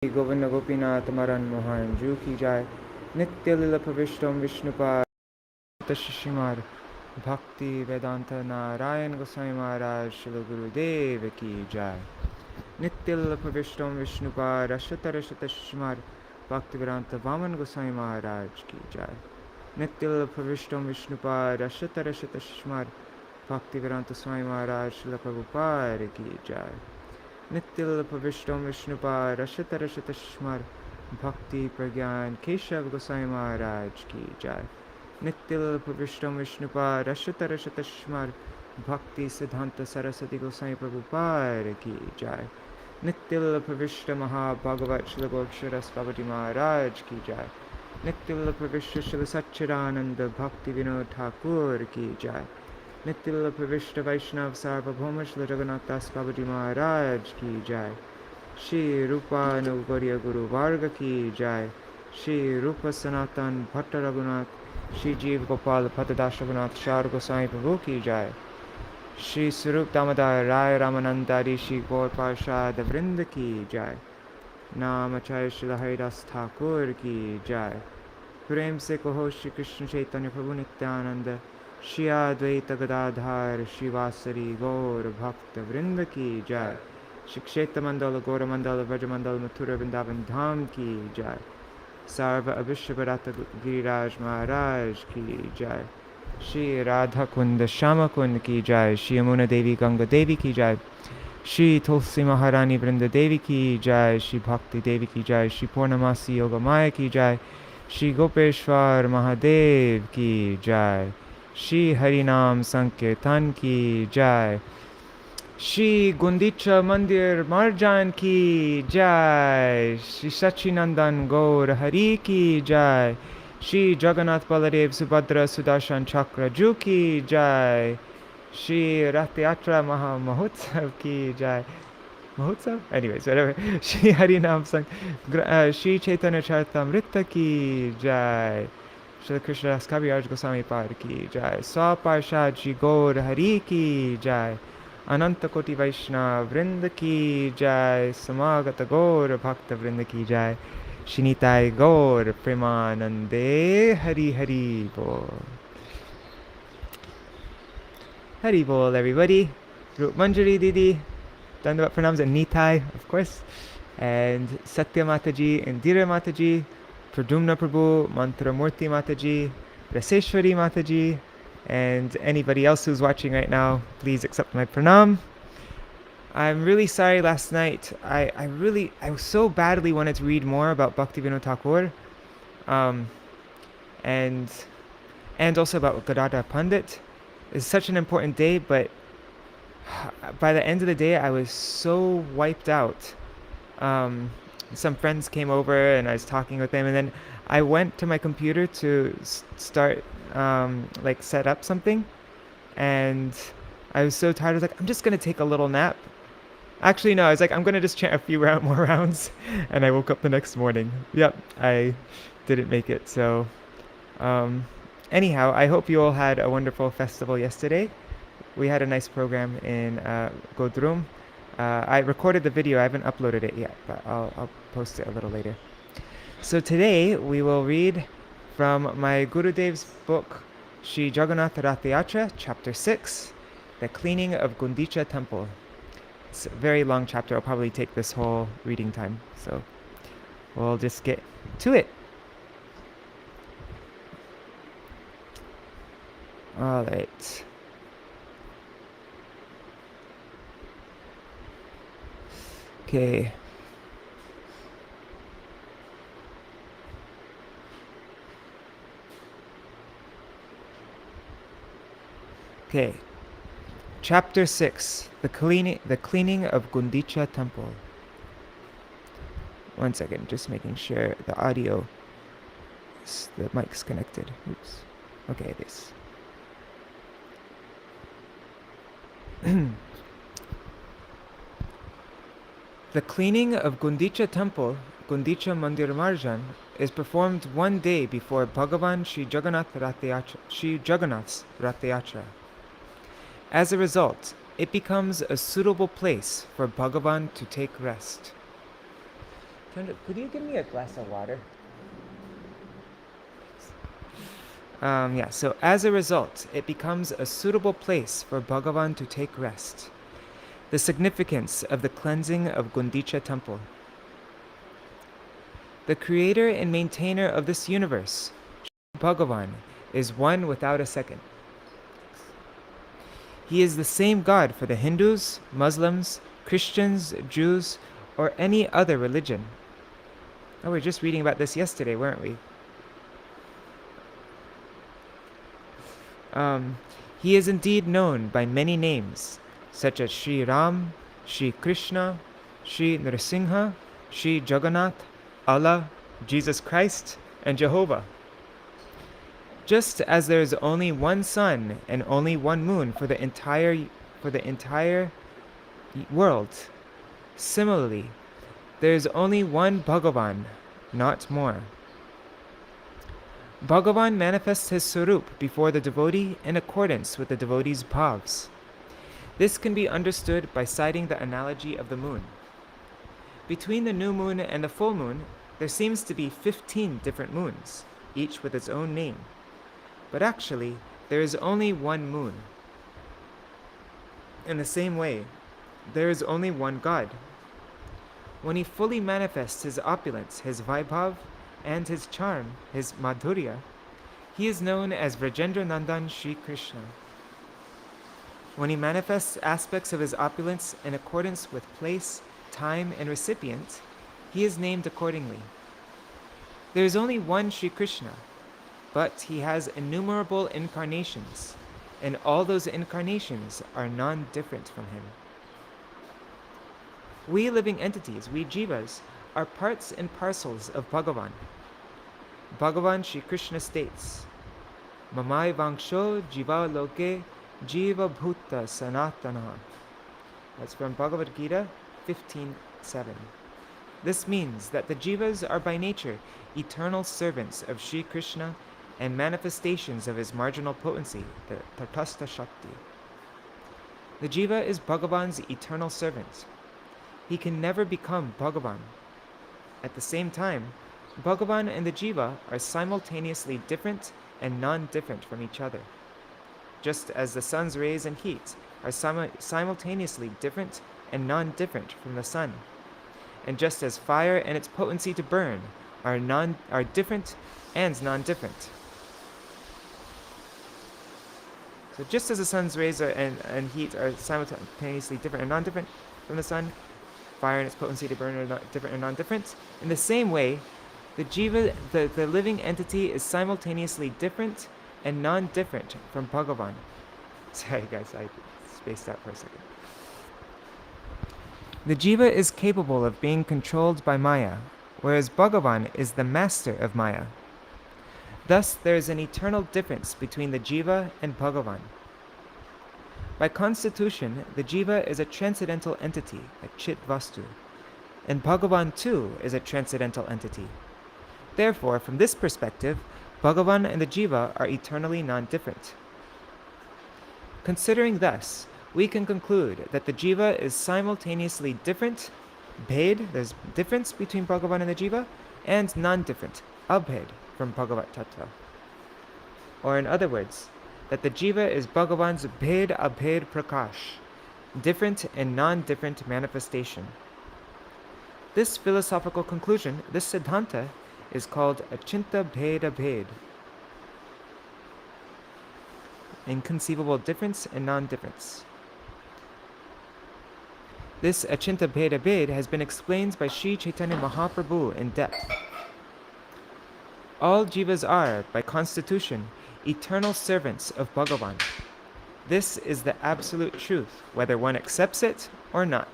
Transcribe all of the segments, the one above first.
गोविंद गोपीनाथ मरन मोहन जू की जाय। नित्य लीला प्रविष्टम विष्णुपाद श्रीमद भक्ति वेदांत नारायण गोस्वामी महाराज श्री गुरुदेव की जाय। नित्य लीला प्रविष्टम विष्णुपाद अशतर श्रीमद भक्तिवेदांत वामन गोस्वामी महाराज की जाय। नित्य लीला प्रविष्टम विष्णुपाद अशतर श्रीमद भक्तिवेदांत स्वामी महाराज श्री प्रभुपाद की जाय। नित्य लीला प्रविष्टम विष्णुपाद अशतर श्रीमद भक्ति प्रज्ञान केशव गोस्वामी महाराज की जाय। नित्य लीला प्रविष्टम विष्णुपाद अशतर श्रीमद भक्ति सिद्धांत सरस्वती गोस्वामी प्रभुपाद की जाय। नित्य लीला प्रविष्ट महाभागवत श्री गोक्षर स्वामी महाराज की जाय। नित्य लीला प्रविष्ट श्री सच्चिदानंद भक्ति विनोद ठाकुर की जाय। नित्य लीला प्रविष्ट वैष्णव सार्वभौम श्री जगन्नाथ स्वामी महाराज की जाय। श्री रूपानुगौर्य गुरु वर्ग की जाय। श्री रूप सनातन भट्ट रघुनाथ श्री जीव गोपाल भट्टदास रघुनाथ शार गोस्वामी प्रभु की जाय। श्री स्वरूप दामोदर राय रामानंदारी श्री गौर पार्षद वृंद की जाय। नामाचार्य श्री हरिदास ठाकुर की जाय। प्रेम से कहो श्री कृष्ण चैतन्य प्रभु नित्यानंद श्री अद्वैत गदाधर श्रीवासरी गौर भक्त वृंद की जाय। श्री क्षेत्र मंडल गौर मंडल व्रज मंडल मथुरा वृंदावन धाम की जाय। सर्व अभिष्ट गिरिराज महाराज की जाय। श्री राधा कुंड श्याम कुंड की जाय। श्री यमुना देवी गंगा देवी की जाय। श्री तुलसी महारानी वृंद देवी की जाय। श्री भक्ति देवी की जाय। श्री पूर्णमासी योग माया की जाय। श्री गोपेश्वर महादेव की जाय। श्री हरिनाम संकीर्तन की जाय। श्री गुंडीचा मंदिर मार्जन की जाय। श्री सच्चिनंदन गौर हरि की जाय। श्री जगन्नाथ बलदेव सुभद्रा सुदर्शन चक्र जू की जाय। श्री रथ-यात्रा महोत्सव की जाय। महोत्सव anyways whatever। श्री हरिनाम श्री चैतन्य चरितमृत की जाय। श्री कृष्णदास कविराज गोस्वामी पाद की जाय। सौ पार्षद श्री गौर हरि की जाय। अनंत कोटि वैष्णव वृंद की जाय। समागत गौर भक्त वृंद की जाय। श्री निताय गौर प्रेमानंदे हरि हरि बोल। Hari Bol, everybody. Rup Manjari Didi, Dandavat Pranams, and Nitai, of course. And Satya Mataji, Indira Mataji, Pradumna Prabhu, Mantra Murti Mataji, Raseshwari Mataji, and anybody else who's watching right now, please accept my pranam. I'm really sorry last night. I so badly wanted to read more about Bhaktivedānta Thakur, and also about Gadadhar Pandit. It's such an important day, but by the end of the day, I was so wiped out. Some friends came over and I was talking with them, and then I went to my computer to start, set up something, and I was so tired. I was like, I'm just going to take a little nap. Actually, no, I was like, I'm going to just chant a few more rounds, and I woke up the next morning. Yep, I didn't make it, so... Anyhow, I hope you all had a wonderful festival yesterday. We had a nice program in Godrum. I recorded the video. I haven't uploaded it yet, but I'll post it a little later. So today we will read from my Gurudev's book, Sri Jagannātha Ratha-yātrā, Chapter 6, The Cleaning of Guṇḍicā Temple. It's a very long chapter. It'll probably take this whole reading time. So we'll just get to it. All right. Okay. Okay. Chapter 6, the cleaning of Guṇḍicā Temple. One second, just making sure the audio, the mic's connected. Oops. Okay, it is. The cleaning of Guṇḍicā Temple, Guṇḍicā Mandir Marjan, is performed one day before Bhagavan Sri Jagannath's Ratha-yātrā. As a result, it becomes a suitable place for Bhagavan to take rest. Chandra, could you give me a glass of water? So as a result, it becomes a suitable place for Bhagavan to take rest. The significance of the cleansing of Guṇḍicā temple. The creator and maintainer of this universe, Bhagavan, is one without a second. He is the same God for the Hindus, Muslims, Christians, Jews, or any other religion. Oh, we were just reading about this yesterday, weren't we? He is indeed known by many names, such as Sri Ram, Sri Krishna, Sri Nrsimha, Sri Jagannātha, Allah, Jesus Christ, and Jehovah. Just as there is only one sun and only one moon for the entire world, similarly, there is only one Bhagavan, not more. Bhagavan manifests his Swarup before the devotee in accordance with the devotee's bhavs. This can be understood by citing the analogy of the moon. Between the new moon and the full moon, there seems to be 15 different moons, each with its own name. But actually, there is only one moon. In the same way, there is only one God. When he fully manifests his opulence, his Vaibhav, and his charm, his Madhurya, he is known as Vrajendra Nandan Shri Krishna. When he manifests aspects of his opulence in accordance with place, time, and recipient, he is named accordingly. There is only one Shri Krishna, but he has innumerable incarnations, and all those incarnations are non-different from him. We living entities, we jivas, are parts and parcels of Bhagavan. Bhagavan Shri Krishna states, Mamai Vangsho Jiva Loke Jiva Bhuta Sanatana. That's from Bhagavad Gita 15:7. This means that the jivas are by nature eternal servants of Shri Krishna and manifestations of his marginal potency, the Tatastha Shakti. The jiva is Bhagavan's eternal servant. He can never become Bhagavan. At the same time, Bhagavan and the jiva are simultaneously different and non-different from each other. Just as the sun's rays and heat are simultaneously different and non-different from the sun, and just as fire and its potency to burn are different and non-different. So just as the sun's rays and heat are simultaneously different and non-different from the sun, fire and its potency to burn are different and non-different. In the same way, the jiva, the living entity, is simultaneously different and non-different from Bhagavan. Sorry guys, I spaced out for a second. The jiva is capable of being controlled by Maya, whereas Bhagavan is the master of Maya. Thus, there is an eternal difference between the jiva and Bhagavan. By constitution, the jiva is a transcendental entity, a chit vastu, and Bhagavan too is a transcendental entity. Therefore, from this perspective, Bhagavan and the jiva are eternally non-different. Considering thus, we can conclude that the jiva is simultaneously different, bhed, there's difference between Bhagavan and the jiva, and non-different, abhed, from Bhagavat Tattva. Or in other words, that the jiva is Bhagavan's bhed abhed prakash, different and non-different manifestation. This philosophical conclusion, this siddhanta, is called achinta bheda bhed, inconceivable difference and non-difference. This achinta bheda bhed has been explained by Sri Chaitanya Mahaprabhu in depth. All jivas are, by constitution, eternal servants of Bhagavan. This is the absolute truth, whether one accepts it or not.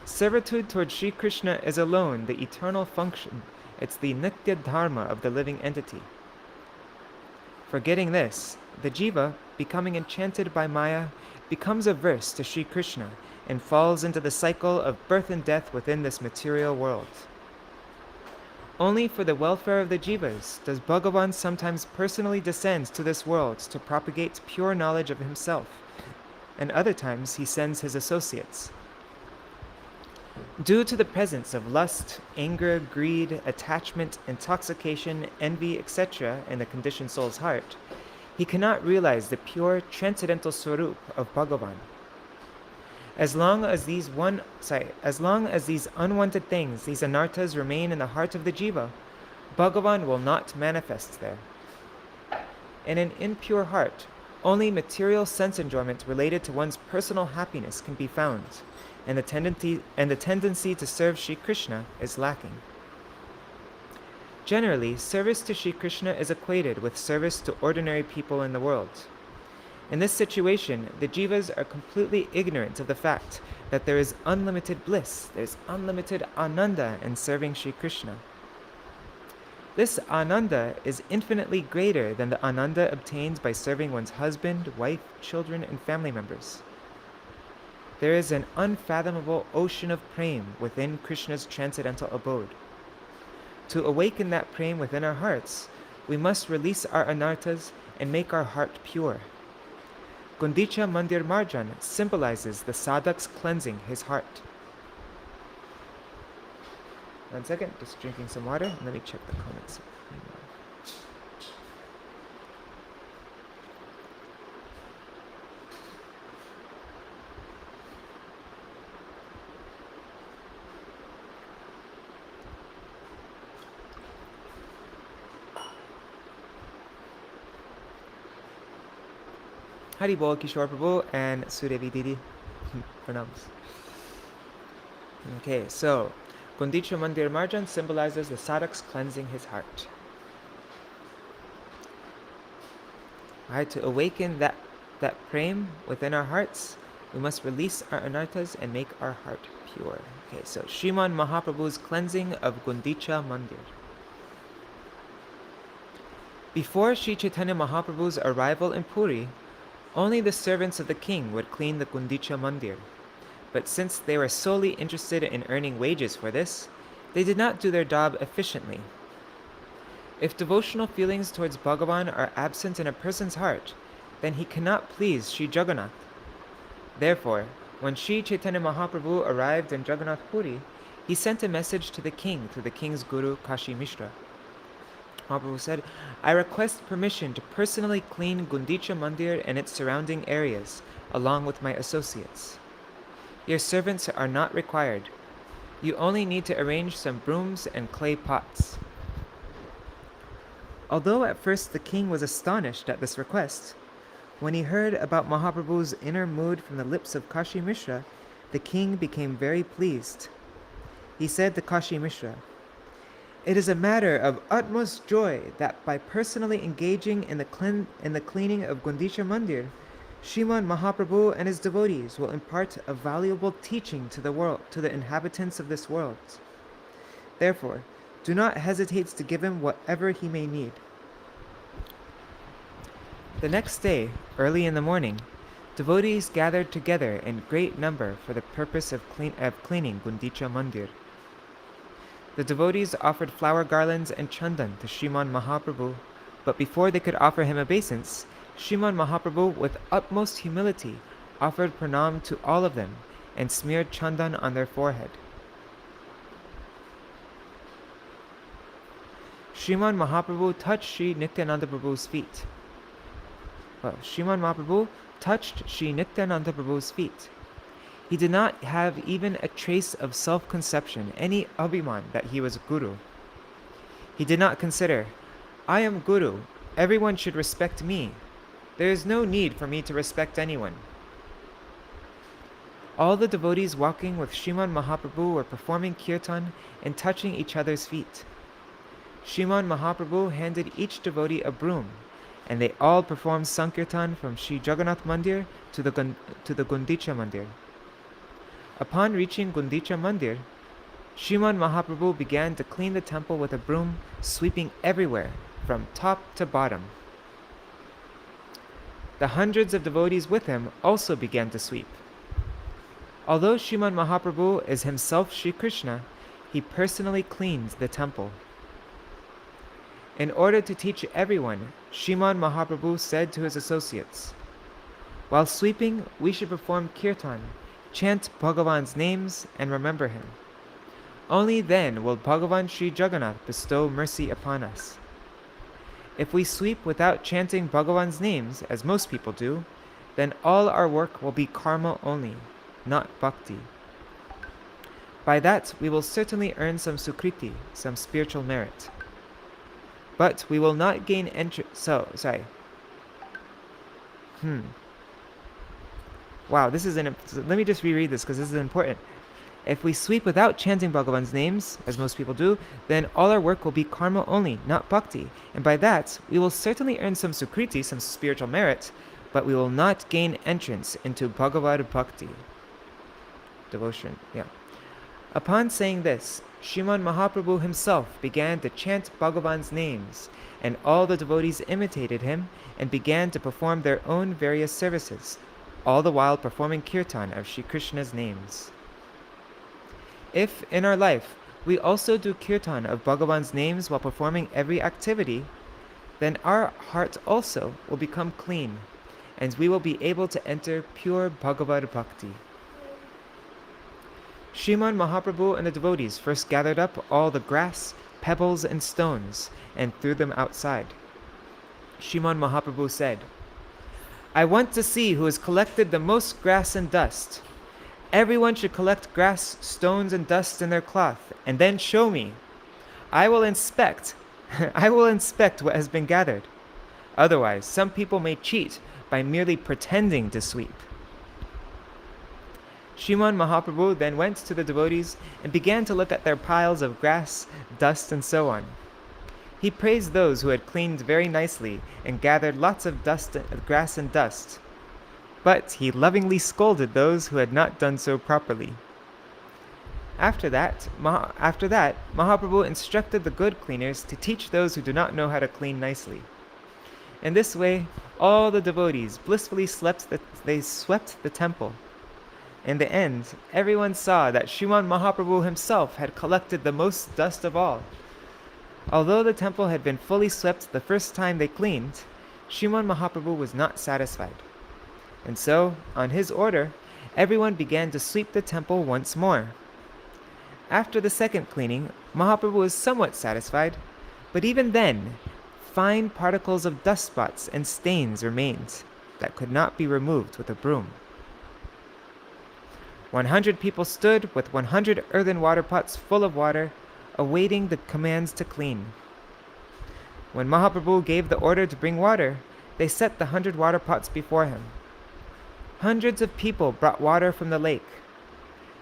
Servitude towards Sri Krishna is alone the eternal function. It's the nitya dharma of the living entity. Forgetting this, the jiva, becoming enchanted by Maya, becomes averse to Sri Krishna and falls into the cycle of birth and death within this material world. Only for the welfare of the jivas does Bhagavan sometimes personally descend to this world to propagate pure knowledge of himself, and other times he sends his associates. Due to the presence of lust, anger, greed, attachment, intoxication, envy, etc. in the conditioned soul's heart, he cannot realize the pure transcendental swarup of Bhagavan. As long as these unwanted things, these anarthas, remain in the heart of the jiva, Bhagavan will not manifest there. In an impure heart, only material sense enjoyment related to one's personal happiness can be found, and the tendency to serve Sri Krishna is lacking. Generally, service to Sri Krishna is equated with service to ordinary people in the world. In this situation, the jivas are completely ignorant of the fact that there is unlimited bliss, there is unlimited ananda in serving Sri Krishna. This ananda is infinitely greater than the ananda obtained by serving one's husband, wife, children, and family members. There is an unfathomable ocean of prema within Krishna's transcendental abode. To awaken that prema within our hearts, we must release our anarthas and make our heart pure. Guṇḍicā Mandir Marjan symbolizes the sadhak's cleansing his heart. 1 second, just drinking some water. Let me check the comments. Hari Bol Kishore Prabhu and Surevi Didi. Pranams. Okay, so Guṇḍicā Mandir Marjan symbolizes the sadhak's cleansing his heart. Alright, to awaken that prema within our hearts, we must release our anarthas and make our heart pure. Okay, so Śrīmad Mahaprabhu's cleansing of Guṇḍicā Mandir. Before Sri Chaitanya Mahaprabhu's arrival in Puri, only the servants of the king would clean the Guṇḍicā Mandir. But since they were solely interested in earning wages for this, they did not do their job efficiently. If devotional feelings towards Bhagavan are absent in a person's heart, then he cannot please Sri Jagannātha. Therefore, when Sri Chaitanya Mahaprabhu arrived in Jagannath Puri, he sent a message to the king through the king's guru Kashi Mishra. Mahaprabhu said, "I request permission to personally clean Guṇḍicā Mandir and its surrounding areas, along with my associates. Your servants are not required. You only need to arrange some brooms and clay pots." Although at first the king was astonished at this request, when he heard about Mahaprabhu's inner mood from the lips of Kashi Mishra, the king became very pleased. He said to Kashi Mishra, "It is a matter of utmost joy that by personally engaging in the cleaning of Guṇḍicā Mandir, Śrīmad Mahaprabhu and his devotees will impart a valuable teaching to the inhabitants of this world. Therefore, do not hesitate to give him whatever he may need." The next day, early in the morning, devotees gathered together in great number for the purpose of cleaning Guṇḍicā Mandir. The devotees offered flower garlands and chandan to Śrīmad Mahaprabhu, but before they could offer him obeisance, Śrīmad Mahaprabhu, with utmost humility, offered pranam to all of them and smeared chandan on their forehead. Śrīmad Mahaprabhu touched Sri Nityananda Prabhu's feet. Śrīmad Mahaprabhu touched Sri Nityananda Prabhu's feet. He did not have even a trace of self-conception, any abhiman that he was Guru. He did not consider, "I am Guru, everyone should respect me. There is no need for me to respect anyone." All the devotees walking with Śrīmad Mahaprabhu were performing kirtan and touching each other's feet. Śrīmad Mahaprabhu handed each devotee a broom, and they all performed Sankirtan from Sri Jagannath Mandir to the Guṇḍicā Mandir. Upon reaching Guṇḍicā Mandir, Śrīmad Mahaprabhu began to clean the temple with a broom, sweeping everywhere, from top to bottom. The hundreds of devotees with him also began to sweep. Although Śrīmad Mahaprabhu is himself Sri Krishna, he personally cleans the temple. In order to teach everyone, Śrīmad Mahaprabhu said to his associates, "While sweeping, we should perform kirtan, chant Bhagavan's names, and remember him. Only then will Bhagavan Sri Jagannath bestow mercy upon us. If we sweep without chanting Bhagavan's names, as most people do, then all our work will be karma only, not bhakti. By that, we will certainly earn some sukriti, some spiritual merit. But we will not gain Wow, let me just reread this because this is important. If we sweep without chanting Bhagavan's names, as most people do, then all our work will be karma only, not bhakti. And by that, we will certainly earn some sukriti, some spiritual merit, but we will not gain entrance into Bhagavad Bhakti. Devotion, yeah. Upon saying this, Śrīmad Mahaprabhu himself began to chant Bhagavan's names, and all the devotees imitated him and began to perform their own various services, all the while performing kirtan of Shri Krishna's names. If, in our life, we also do kirtan of Bhagavan's names while performing every activity, then our heart also will become clean, and we will be able to enter pure Bhagavad Bhakti. Śrīmad Mahaprabhu and the devotees first gathered up all the grass, pebbles, and stones, and threw them outside. Śrīmad Mahaprabhu said, "I want to see who has collected the most grass and dust. Everyone should collect grass, stones, and dust in their cloth, and then show me. I will inspect what has been gathered. Otherwise, some people may cheat by merely pretending to sweep." Śrīmad Mahaprabhu then went to the devotees and began to look at their piles of grass, dust, and so on. He praised those who had cleaned very nicely and gathered lots of grass and dust. But he lovingly scolded those who had not done so properly. After that, Mahaprabhu instructed the good cleaners to teach those who do not know how to clean nicely. In this way, all the devotees blissfully swept the temple. In the end, everyone saw that Śrīmad Mahaprabhu himself had collected the most dust of all. Although the temple had been fully swept the first time they cleaned, Śrīmad Mahaprabhu was not satisfied. And so, on his order, everyone began to sweep the temple once more. After the second cleaning, Mahaprabhu was somewhat satisfied, but even then, fine particles of dust spots and stains remained that could not be removed with a broom. 100 people stood with 100 earthen water pots full of water, awaiting the commands to clean. When Mahaprabhu gave the order to bring water, they set the 100 water pots before him. Hundreds of people brought water from the lake.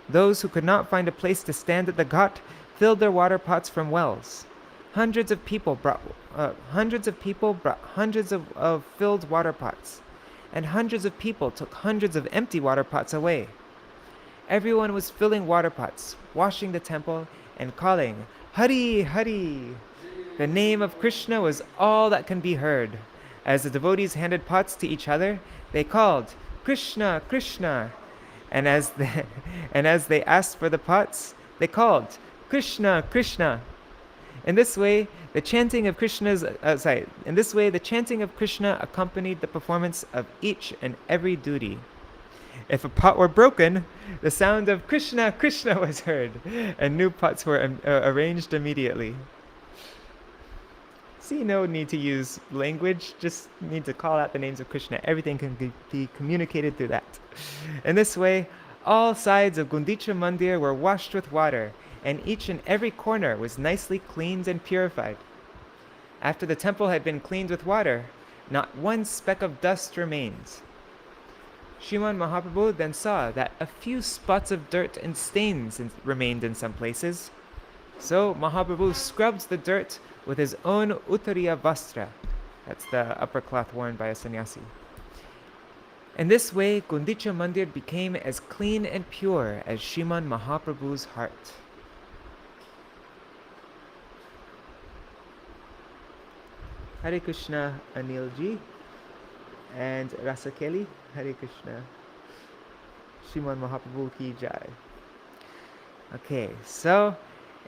Those who could not find a place to stand at the ghat filled their water pots from wells. Hundreds of people brought hundreds of filled water pots, and hundreds of people took hundreds of empty water pots away. Everyone was filling water pots, washing the temple, and calling, "Hari, Hari." The name of Krishna was all that can be heard. As the devotees handed pots to each other, they called, "Krishna, Krishna." And as they asked for the pots, they called, "Krishna, Krishna." In this way, the chanting of Krishna accompanied the performance of each and every duty. If a pot were broken, the sound of "Krishna, Krishna" was heard, and new pots were arranged immediately. See, no need to use language, just need to call out the names of Krishna. Everything can be communicated through that. In this way, all sides of Guṇḍicā Mandir were washed with water, and each and every corner was nicely cleaned and purified. After the temple had been cleaned with water, not one speck of dust remained. Śrīmad Mahaprabhu then saw that a few spots of dirt and stains remained in some places. So Mahaprabhu scrubbed the dirt with his own uttariya vastra. That's the upper cloth worn by a sannyasi. In this way, Guṇḍicā Mandir became as clean and pure as Śrīmad Mahaprabhu's heart. Hare Krishna, Anilji and Rasakeli. Hare Krishna. Śrīmad Mahaprabhu ki jai. Okay, so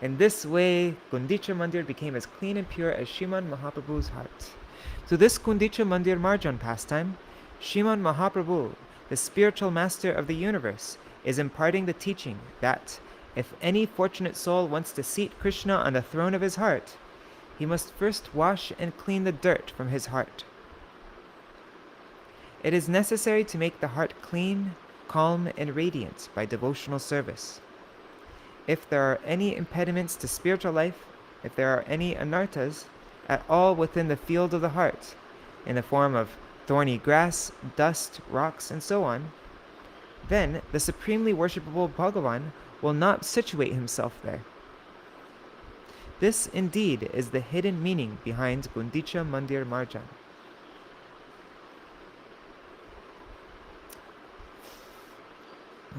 in this way, Guṇḍicā Mandir became as clean and pure as Śrīmad Mahaprabhu's heart. To this Guṇḍicā Mandir Marjan pastime, Śrīmad Mahaprabhu, the spiritual master of the universe, is imparting the teaching that If any fortunate soul wants to seat Krishna on the throne of his heart, he must first wash and clean the dirt from his heart. It is necessary to make the heart clean, calm, and radiant by devotional service. If there are any impediments to spiritual life, if there are any anarthas at all within the field of the heart, in the form of thorny grass, dust, rocks, and so on, then the supremely worshipable Bhagavan will not situate himself there. This indeed is the hidden meaning behind Guṇḍicā Mandir Marjan.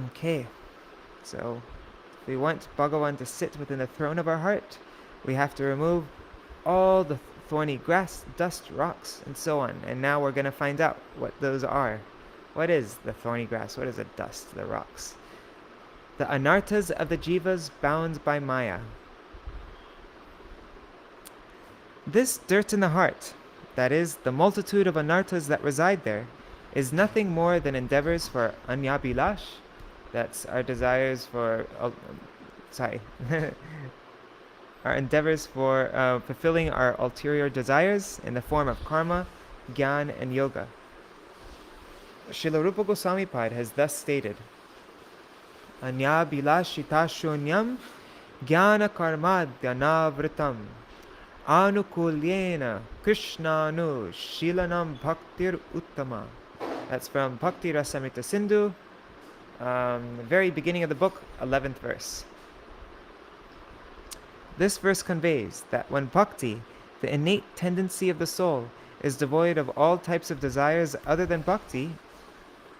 Okay, so if we want Bhagavan to sit within the throne of our heart, we have to remove all the thorny grass, dust, rocks, and so on. And now we're going to find out what those are. What is the thorny grass? What is the dust, the rocks? The anarthas of the jivas bound by Maya. This dirt in the heart, that is, the multitude of anarthas that reside there, is nothing more than endeavors for anyabhilash, that's our desires for, our endeavors for fulfilling our ulterior desires in the form of karma, gyan, and yoga. Srila Rupa Gosvāmī Pad has thus stated, Anyabhilashita shunyam jnana karmadhyanavritam anukulyena krishnanu shilanam bhaktir uttama. That's from Bhakti Rasamrita Sindhu, the very beginning of the book, 11th verse. This verse conveys that when bhakti, the innate tendency of the soul, is devoid of all types of desires other than bhakti,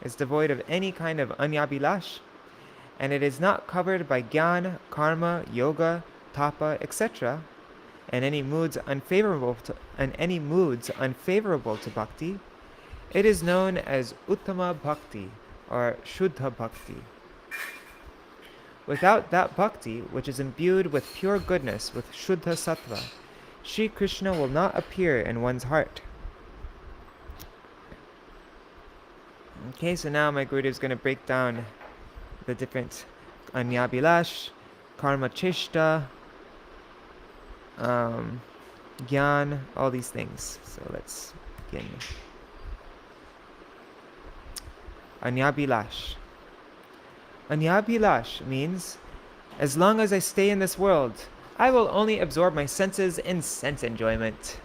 is devoid of any kind of anyabhilash, and it is not covered by gyan, karma, yoga, tapa, etc., and any moods unfavorable to bhakti, it is known as uttama bhakti or shuddha bhakti. Without that bhakti, which is imbued with pure goodness, with shuddha sattva, Sri Krishna will not appear in one's heart. Okay, so now my Gurudev is going to break down the different anyabhilash, karma cheshta, gyan, all these things. So let's begin. Anyabhilash. Anyabhilash means, as long as I stay in this world, I will only absorb my senses in sense enjoyment.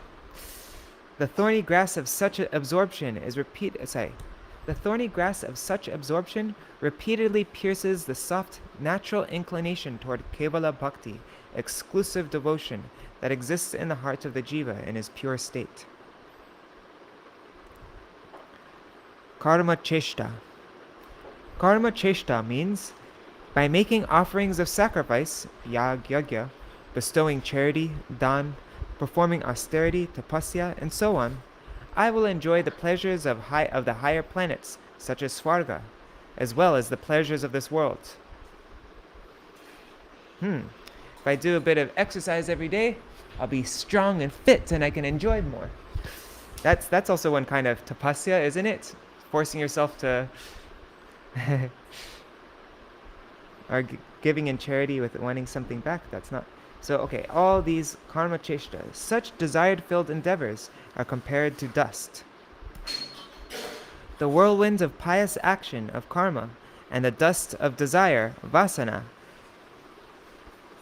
The thorny grass of such absorption repeatedly pierces the soft, natural inclination toward Kevala Bhakti, exclusive devotion, that exists in the heart of the jiva in his pure state. Karma cheshta. Karma cheshta means, by making offerings of sacrifice, yagya, bestowing charity, dan, performing austerity, tapasya, and so on, I will enjoy the pleasures of the higher planets, such as Swarga, as well as the pleasures of this world. If I do a bit of exercise every day, I'll be strong and fit and I can enjoy more. That's also one kind of tapasya, isn't it? Forcing yourself to or giving in charity with wanting something back. That's not. So, okay, all these karma cheshtas, such desire-filled endeavors, are compared to dust. The whirlwinds of pious action of karma and the dust of desire, vasana.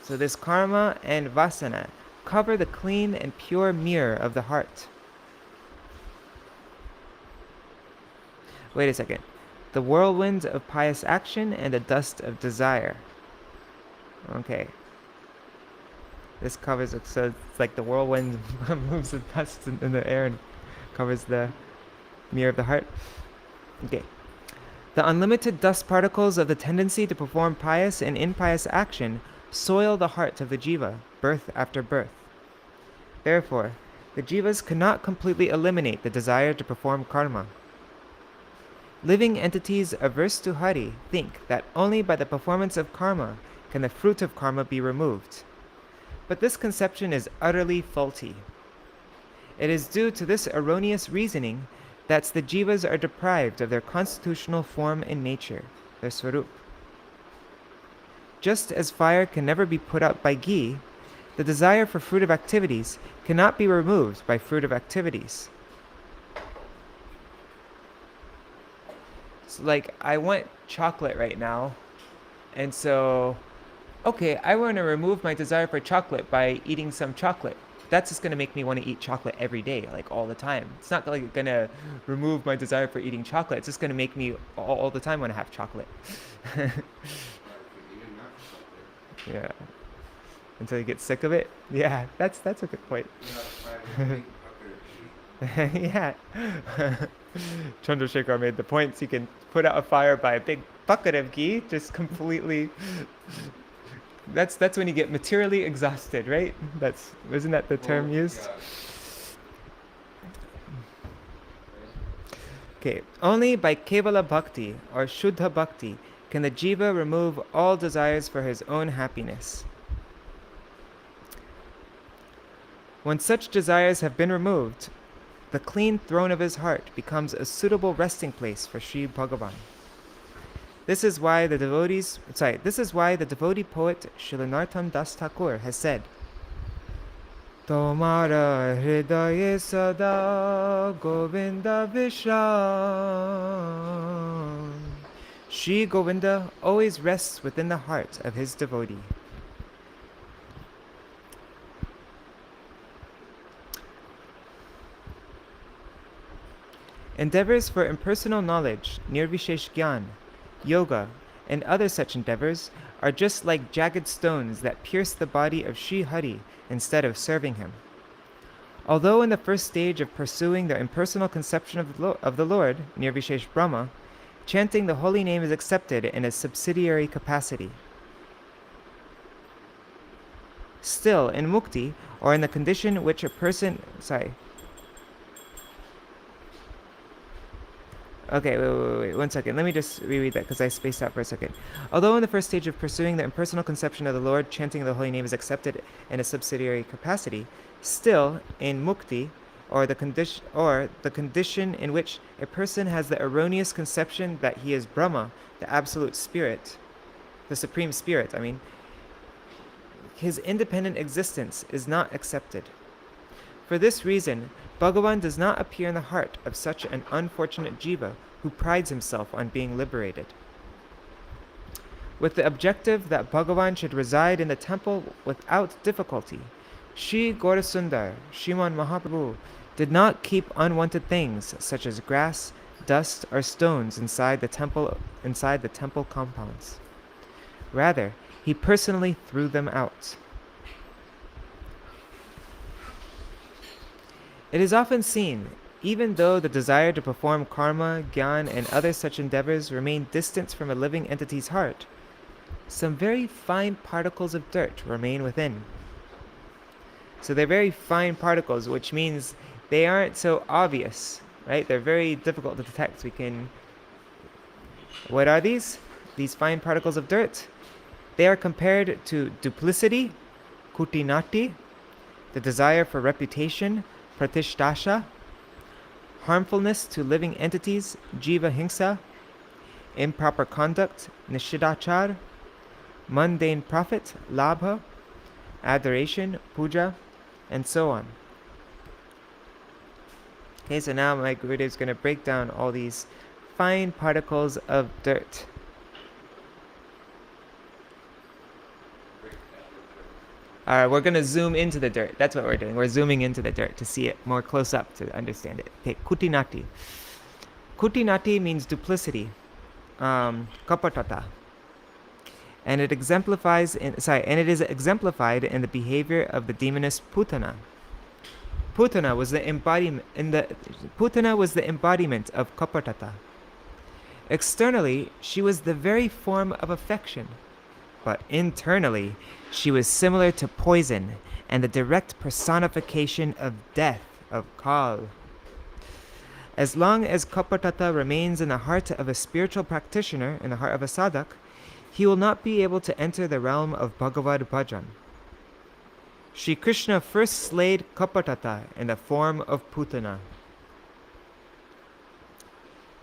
So this karma and vasana cover the clean and pure mirror of the heart. Wait a second. The whirlwind of pious action and the dust of desire. Okay. This covers it, so it's like the whirlwind moves the dust in the air and covers the mirror of the heart. Okay. The unlimited dust particles of the tendency to perform pious and impious action soil the heart of the jiva, birth after birth. Therefore, the jivas cannot completely eliminate the desire to perform karma. Living entities averse to Hari think that only by the performance of karma can the fruit of karma be removed. But this conception is utterly faulty. It is due to this erroneous reasoning that the jivas are deprived of their constitutional form and nature, their swarup. Just as fire can never be put out by ghee, the desire for fruitive activities cannot be removed by fruitive activities. So, like, I want chocolate right now, and so, okay, I want to remove my desire for chocolate by eating some chocolate. That's just going to make me want to eat chocolate every day, like all the time. It's not like going to remove my desire for eating chocolate. It's just going to make me all the time want to have chocolate. Yeah. Until you get sick of it? Yeah, that's a good point. Yeah. Chandrasekhar made the points. You can put out a fire by a big bucket of ghee, just completely. That's when you get materially exhausted, right? Isn't that the term used? Okay, only by Kevala Bhakti or Shuddha Bhakti can the jiva remove all desires for his own happiness. When such desires have been removed, the clean throne of his heart becomes a suitable resting place for Sri Bhagavan. This is why the devotee poet Śrīmad Das Thakur has said, Tomara hridaye sada Govinda Vishram. Sri Govinda always rests within the heart of his devotee. Endeavors for impersonal knowledge, nirvishesh gyan, yoga, and other such endeavors are just like jagged stones that pierce the body of Sri Hari instead of serving him. Although in the first stage of pursuing the impersonal conception of the Lord, nirvishesh Brahma, chanting the holy name is accepted in a subsidiary capacity. Still, in mukti, or in the condition which a person... Okay, wait, 1 second. Let me just reread that because I spaced out for a second. Although in the first stage of pursuing the impersonal conception of the Lord, chanting the holy name is accepted in a subsidiary capacity, still, in mukti, or the condition in which a person has the erroneous conception that he is Brahma, the absolute spirit, the supreme spirit, his independent existence is not accepted. For this reason, Bhagavan does not appear in the heart of such an unfortunate jiva who prides himself on being liberated. With the objective that Bhagavan should reside in the temple without difficulty, Sri Gaurasundar, Śrīmad Mahaprabhu, did not keep unwanted things such as grass, dust, or stones inside the temple compounds. Rather, he personally threw them out. It is often seen, even though the desire to perform karma, gyan, and other such endeavors remain distant from a living entity's heart, some very fine particles of dirt remain within. So they're very fine particles, which means they aren't so obvious, right? They're very difficult to detect. What are these? These fine particles of dirt? They are compared to duplicity, kutinati, the desire for reputation, pratishdasha, harmfulness to living entities, jiva hingsa, improper conduct, nishidachar, mundane profit, labha, adoration, puja, and so on. Okay, so now my Gurudev is going to break down all these fine particles of dirt. We're going to zoom into the dirt. That's what we're doing. We're zooming into the dirt to see it more close up, to understand it. Okay, kutinati. Kutinati means duplicity, kapatata. And it is exemplified in the behavior of the demoness Putana. Putana was the embodiment of kapatata. Externally, she was the very form of affection, but internally, she was similar to poison and the direct personification of death, of Kal. As long as kapatata remains in the heart of a spiritual practitioner, in the heart of a sadhak, he will not be able to enter the realm of Bhagavad Bhajan. Shri Krishna first slayed kapatata in the form of Putana.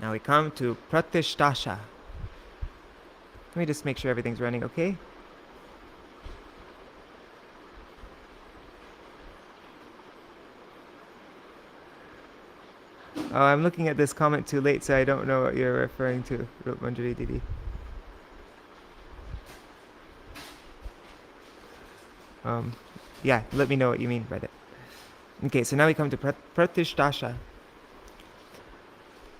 Now we come to pratishdasha. Let me just make sure everything's running okay. Oh, I'm looking at this comment too late, so I don't know what you're referring to, Rup Manjari Didi. Yeah, let me know what you mean by that. Okay, so now we come to Pratishdasha.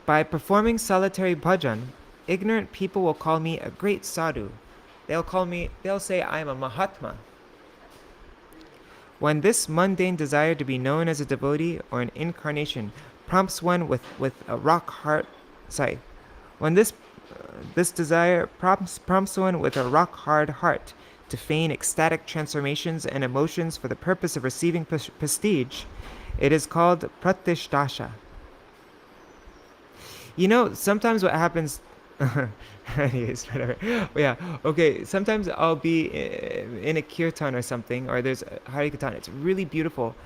By performing solitary bhajan, ignorant people will call me a great sadhu. They'll say I am a Mahatma. When this mundane desire to be known as a devotee or an incarnation prompts one with a rock heart, when this desire prompts one with a rock hard heart to feign ecstatic transformations and emotions for the purpose of receiving prestige, it is called pratishdasha. You know, sometimes what happens. Anyways, whatever. Yeah, okay. Sometimes I'll be in a kirtan or something, or there's a harikirtan. It's really beautiful,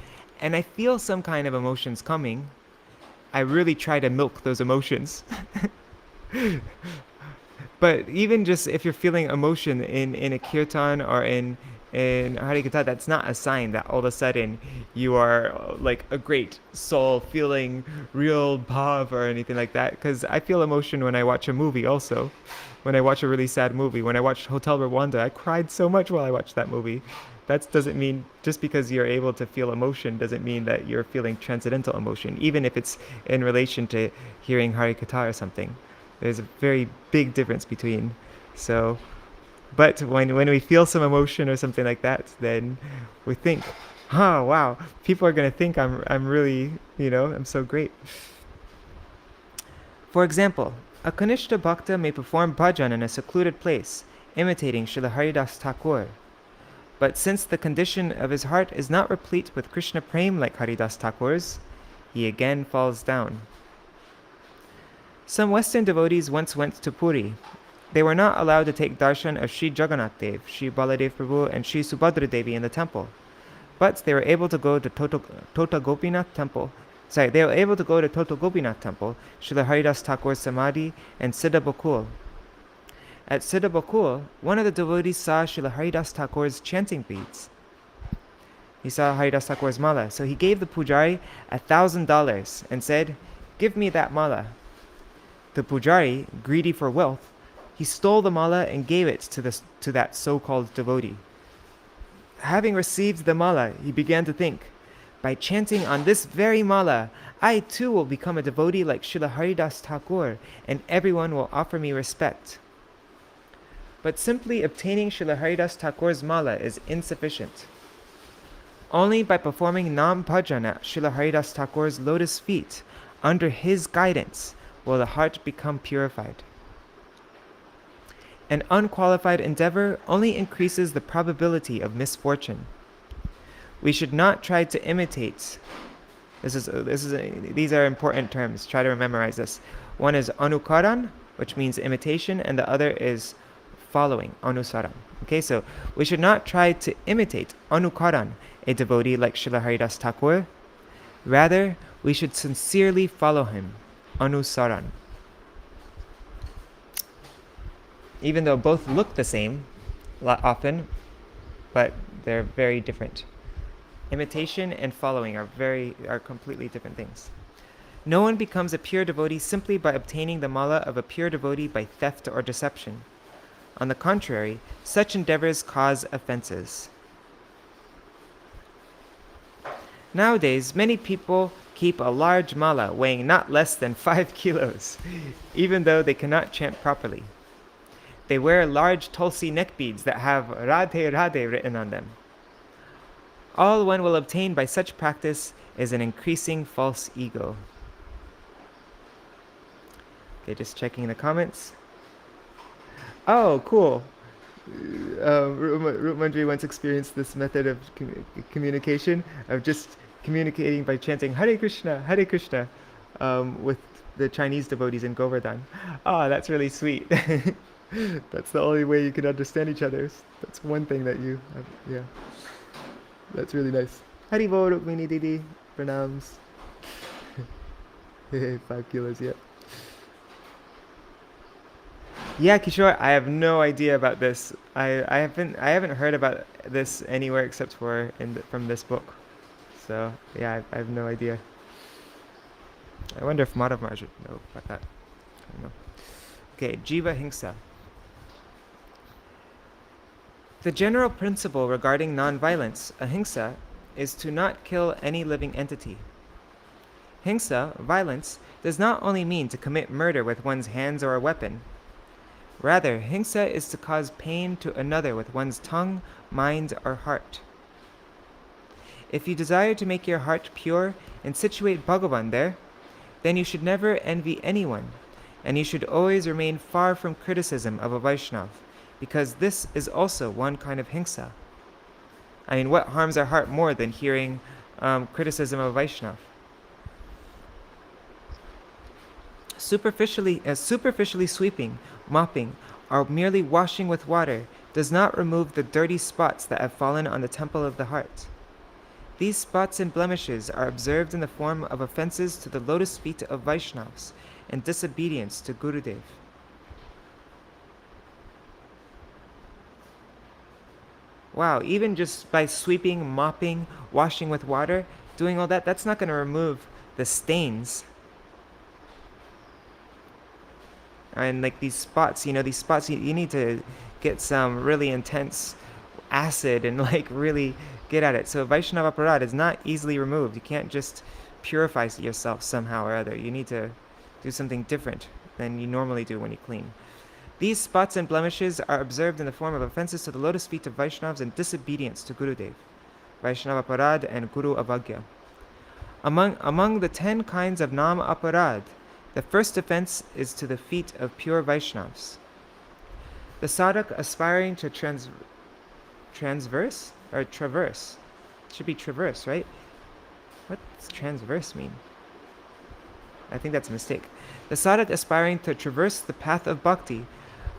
and I feel some kind of emotions coming. I really try to milk those emotions. But even just if you're feeling emotion in a kirtan or in harikirtan, that's not a sign that all of a sudden you are like a great soul feeling real bhav or anything like that. Because I feel emotion when I watch a movie also. When I watch a really sad movie. When I watched Hotel Rwanda, I cried so much while I watched that movie. That doesn't mean, just because you're able to feel emotion doesn't mean that you're feeling transcendental emotion, even if it's in relation to hearing harikatha or something. There's a very big difference between. So, but when we feel some emotion or something like that, then we think, oh wow, people are gonna think I'm really, I'm so great. For example, a Kanishta Bhakta may perform bhajan in a secluded place, imitating Srila Haridas Thakur. But since the condition of his heart is not replete with Krishna Prem like Haridas Thakur's, he again falls down. Some Western devotees once went to Puri. They were not allowed to take darshan of Sri Jagannātha Dev, Sri Baladev Prabhu, and Sri Subhadra Devi in the temple. But they were able to go to Tota Gopinath temple. They were able to go to Tota Gopinath temple, Srila Haridas Thakur's Samadhi, and Siddha Bakul. At Siddha Bakul, one of the devotees saw Srila Haridas Thakur's chanting beads. He saw Haridas Thakur's mala, so he gave the pujari $1,000 and said, "Give me that mala." The pujari, greedy for wealth, he stole the mala and gave it to that so-called devotee. Having received the mala, he began to think, by chanting on this very mala, I too will become a devotee like Srila Haridas Thakur, and everyone will offer me respect. But simply obtaining Srila Haridas Thakur's mala is insufficient. Only by performing Nam Bhajan at Srila Haridas Thakur's lotus feet, under his guidance, will the heart become purified. An unqualified endeavor only increases the probability of misfortune. We should not try to imitate. These are important terms. Try to memorize this. One is anukaran, which means imitation, and the other is following, anusaram. Okay, so we should not try to imitate anukaran, a devotee like Srila Haridas Thakur. Rather, we should sincerely follow him, anusaran. Even though both look the same often, but they're very different. Imitation and following are completely different things. No one becomes a pure devotee simply by obtaining the mala of a pure devotee by theft or deception. On the contrary, such endeavors cause offenses. Nowadays, many people keep a large mala weighing not less than 5 kilos, even though they cannot chant properly. They wear large tulsi neck beads that have Radhe Radhe written on them. All one will obtain by such practice is an increasing false ego. Okay, just checking the comments. Oh, cool. Rup Mandri once experienced this method of communication, of just communicating by chanting Hare Krishna, with the Chinese devotees in Govardhan. Oh, that's really sweet. That's the only way you can understand each other. That's one thing that you have, yeah. That's really nice. Haribo Rukmini Didi, pranams. 5 kilos, yeah. Yeah, Kishore, I have no idea about this. I haven't heard about this anywhere except for from this book. So yeah, I have no idea. I wonder if Madhav Maharaj would know about that. I don't know. Okay, Jiva Hingsa. The general principle regarding non-violence, ahimsa, is to not kill any living entity. Hingsa, violence, does not only mean to commit murder with one's hands or a weapon. Rather, hingsa is to cause pain to another with one's tongue, mind, or heart. If you desire to make your heart pure and situate Bhagavan there, then you should never envy anyone, and you should always remain far from criticism of a Vaishnava, because this is also one kind of hingsa. I mean, what harms our heart more than hearing criticism of a Vaishnava? Superficially sweeping, mopping, or merely washing with water does not remove the dirty spots that have fallen on the temple of the heart. These spots and blemishes are observed in the form of offenses to the lotus feet of Vaishnavas and disobedience to Gurudev. Wow, even just by sweeping, mopping, washing with water, doing all that, that's not going to remove the stains. And like these spots, you need to get some really intense acid and like really get at it. So Vaishnava Aparad is not easily removed. You can't just purify yourself somehow or other. You need to do something different than you normally do when you clean. These spots and blemishes are observed in the form of offenses to the lotus feet of Vaishnavas and disobedience to Gurudev, Vaishnava Aparad and Guru Avagya. Among the 10 kinds of Nam Aparad, the first offense is to the feet of pure Vaishnavas. The sadhak aspiring to traverse? It should be traverse, right? What does transverse mean? I think that's a mistake. The sadhak aspiring to traverse the path of bhakti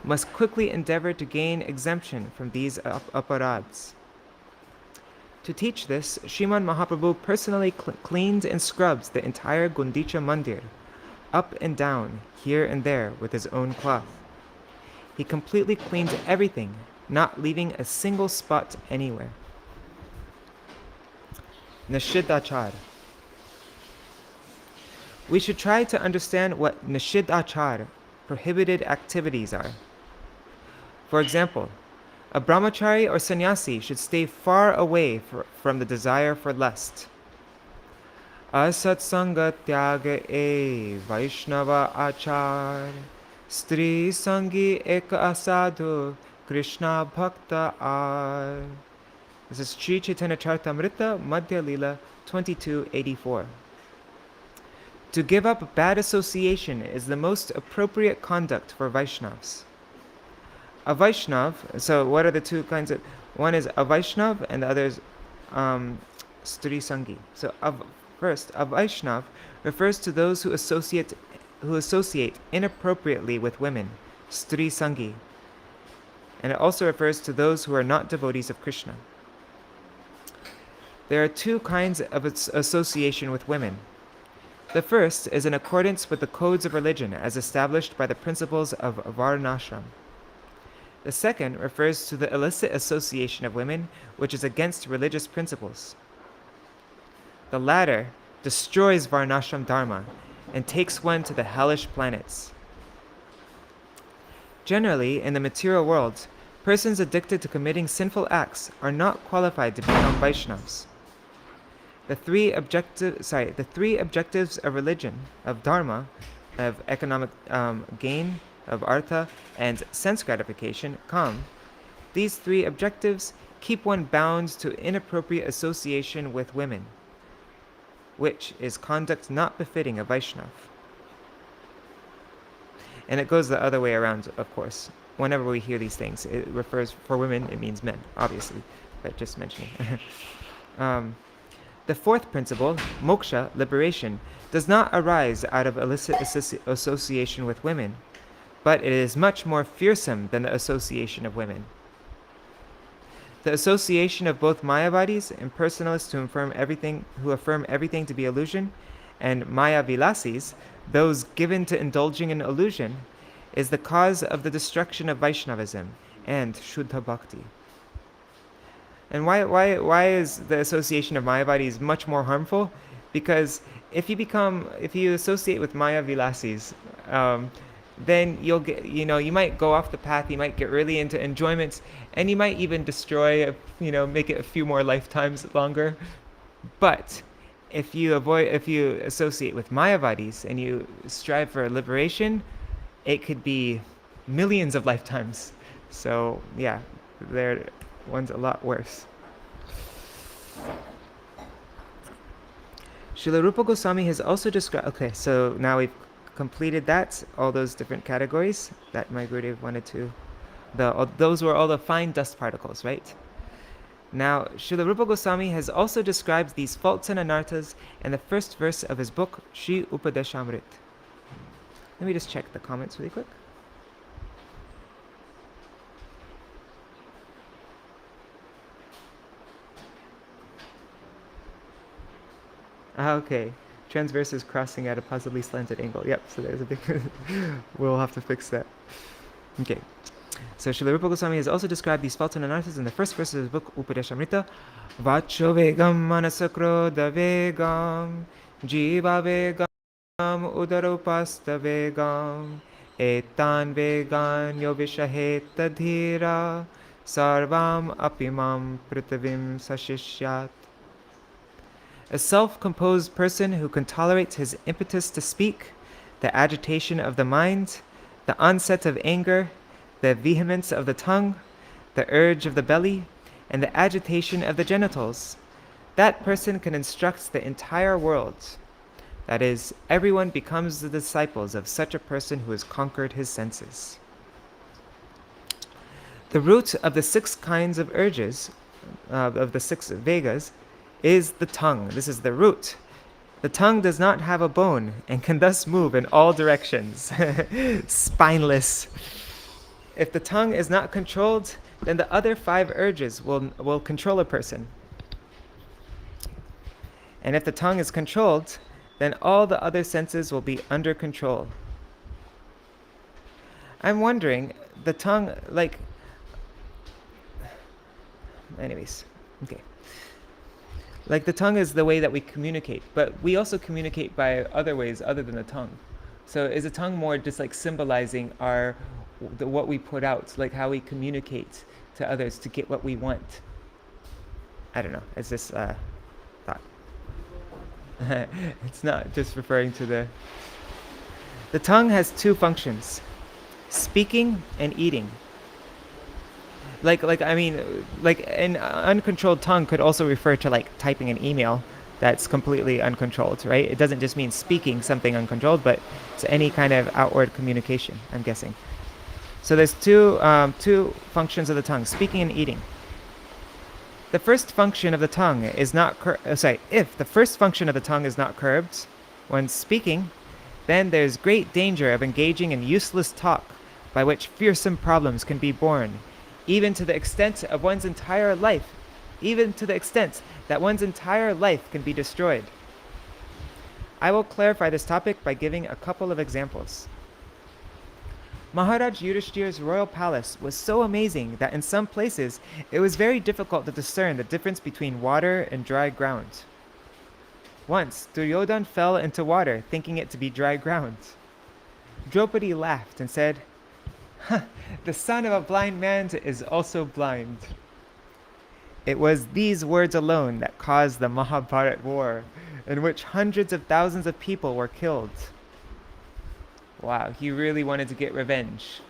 must quickly endeavor to gain exemption from these aparads. To teach this, Śrīmad Mahaprabhu personally cleaned and scrubbed the entire Guṇḍicā mandir, up and down, here and there, with his own cloth. He completely cleaned everything, not leaving a single spot anywhere. Nishiddhāchāra. We should try to understand what nishiddhāchāra, prohibited activities, are. For example, a brahmachari or sannyasi should stay far away from the desire for lust. Asatsanga tyaga Vaishnava achar, stri sangi eka asadhu, Krishna bhakta ar. This is Sri Chaitanya Charitamrita, Madhya Lila 2284. To give up bad association is the most appropriate conduct for Vaishnavas. A Vaishnav, so what are the two kinds of, one is a Vaishnav and the other is Stri Sangi. So first, a Vaishnav refers to those who associate inappropriately with women, Stri Sangi. And it also refers to those who are not devotees of Krishna. There are two kinds of association with women. The first is in accordance with the codes of religion as established by the principles of Varnashram. The second refers to the illicit association of women, which is against religious principles. The latter destroys Varnashram Dharma and takes one to the hellish planets. Generally, in the material world, persons addicted to committing sinful acts are not qualified to become Vaishnavas. The three objectives of religion, of dharma, of economic gain, of artha, and sense gratification, kam. These three objectives keep one bound to inappropriate association with women, which is conduct not befitting a Vaishnava. And it goes the other way around, of course. Whenever we hear these things, it refers, for women, it means men, obviously, but just mentioning. The fourth principle, moksha, liberation, does not arise out of illicit association with women, but it is much more fearsome than the association of women. The association of both Mayavadis, impersonalists who affirm everything to be illusion, and Maya Vilasis, those given to indulging in illusion, is the cause of the destruction of Vaishnavism and Shuddha Bhakti. And why is the association of Mayavadis much more harmful? Because if you associate with Maya Vilasis, then you'll get, you might go off the path, you might get really into enjoyments, and you might even destroy, make it a few more lifetimes longer. But if you associate with Mayavadis and you strive for liberation, it could be millions of lifetimes. So yeah, one's a lot worse. Srila Rupa Goswami has also described, okay, so now we've completed that, all those different categories that my Gurudev wanted to, those were all the fine dust particles, right? Now, Srila Rupa Goswami has also described these faults and anarthas in the first verse of his book, Sri Upadeshamrit. Let me just check the comments really quick. Okay, transverse is crossing at a possibly slanted angle. Yep, so there's a big... we'll have to fix that. Okay, so Srila Rupa Goswami has also described these faults and anarthas in the first verse of his book, Upadeshamrita. Vacho vegam manasakrodha vegam jiva vegam udaropasta vegam etan vegan yovishaheta dhira sarvam apimam pritavim sashishyat. A self-composed person who can tolerate his impetus to speak, the agitation of the mind, the onset of anger, the vehemence of the tongue, the urge of the belly, and the agitation of the genitals. That person can instruct the entire world. That is, everyone becomes the disciples of such a person who has conquered his senses. The root of the 6 kinds of urges, of the 6 Vegas, is the tongue. This is the root. The tongue does not have a bone and can thus move in all directions. Spineless. If the tongue is not controlled, then the other 5 urges will control a person. And if the tongue is controlled, then all the other senses will be under control. I'm wondering, the tongue, anyways, okay. Like the tongue is the way that we communicate, but we also communicate by other ways other than the tongue. So is the tongue more just like symbolizing what we put out, like how we communicate to others to get what we want? I don't know. It's just thought. It's not just referring to the tongue has 2 functions: speaking and eating. An uncontrolled tongue could also refer to like typing an email that's completely uncontrolled, right? It doesn't just mean speaking something uncontrolled, but it's any kind of outward communication, I'm guessing. So there's two functions of the tongue: speaking and eating. The first function of the tongue is not if the first function of the tongue is not curbed when speaking, then there's great danger of engaging in useless talk by which fearsome problems can be born, even to the extent of one's entire life, even to the extent that one's entire life can be destroyed. I will clarify this topic by giving a couple of examples. Mahārāja Yudhishthira's royal palace was so amazing that in some places it was very difficult to discern the difference between water and dry ground. Once, Duryodhana fell into water thinking it to be dry ground. Draupadi laughed and said, "The son of a blind man is also blind." It was these words alone that caused the Mahabharata war, in which hundreds of thousands of people were killed. Wow, he really wanted to get revenge.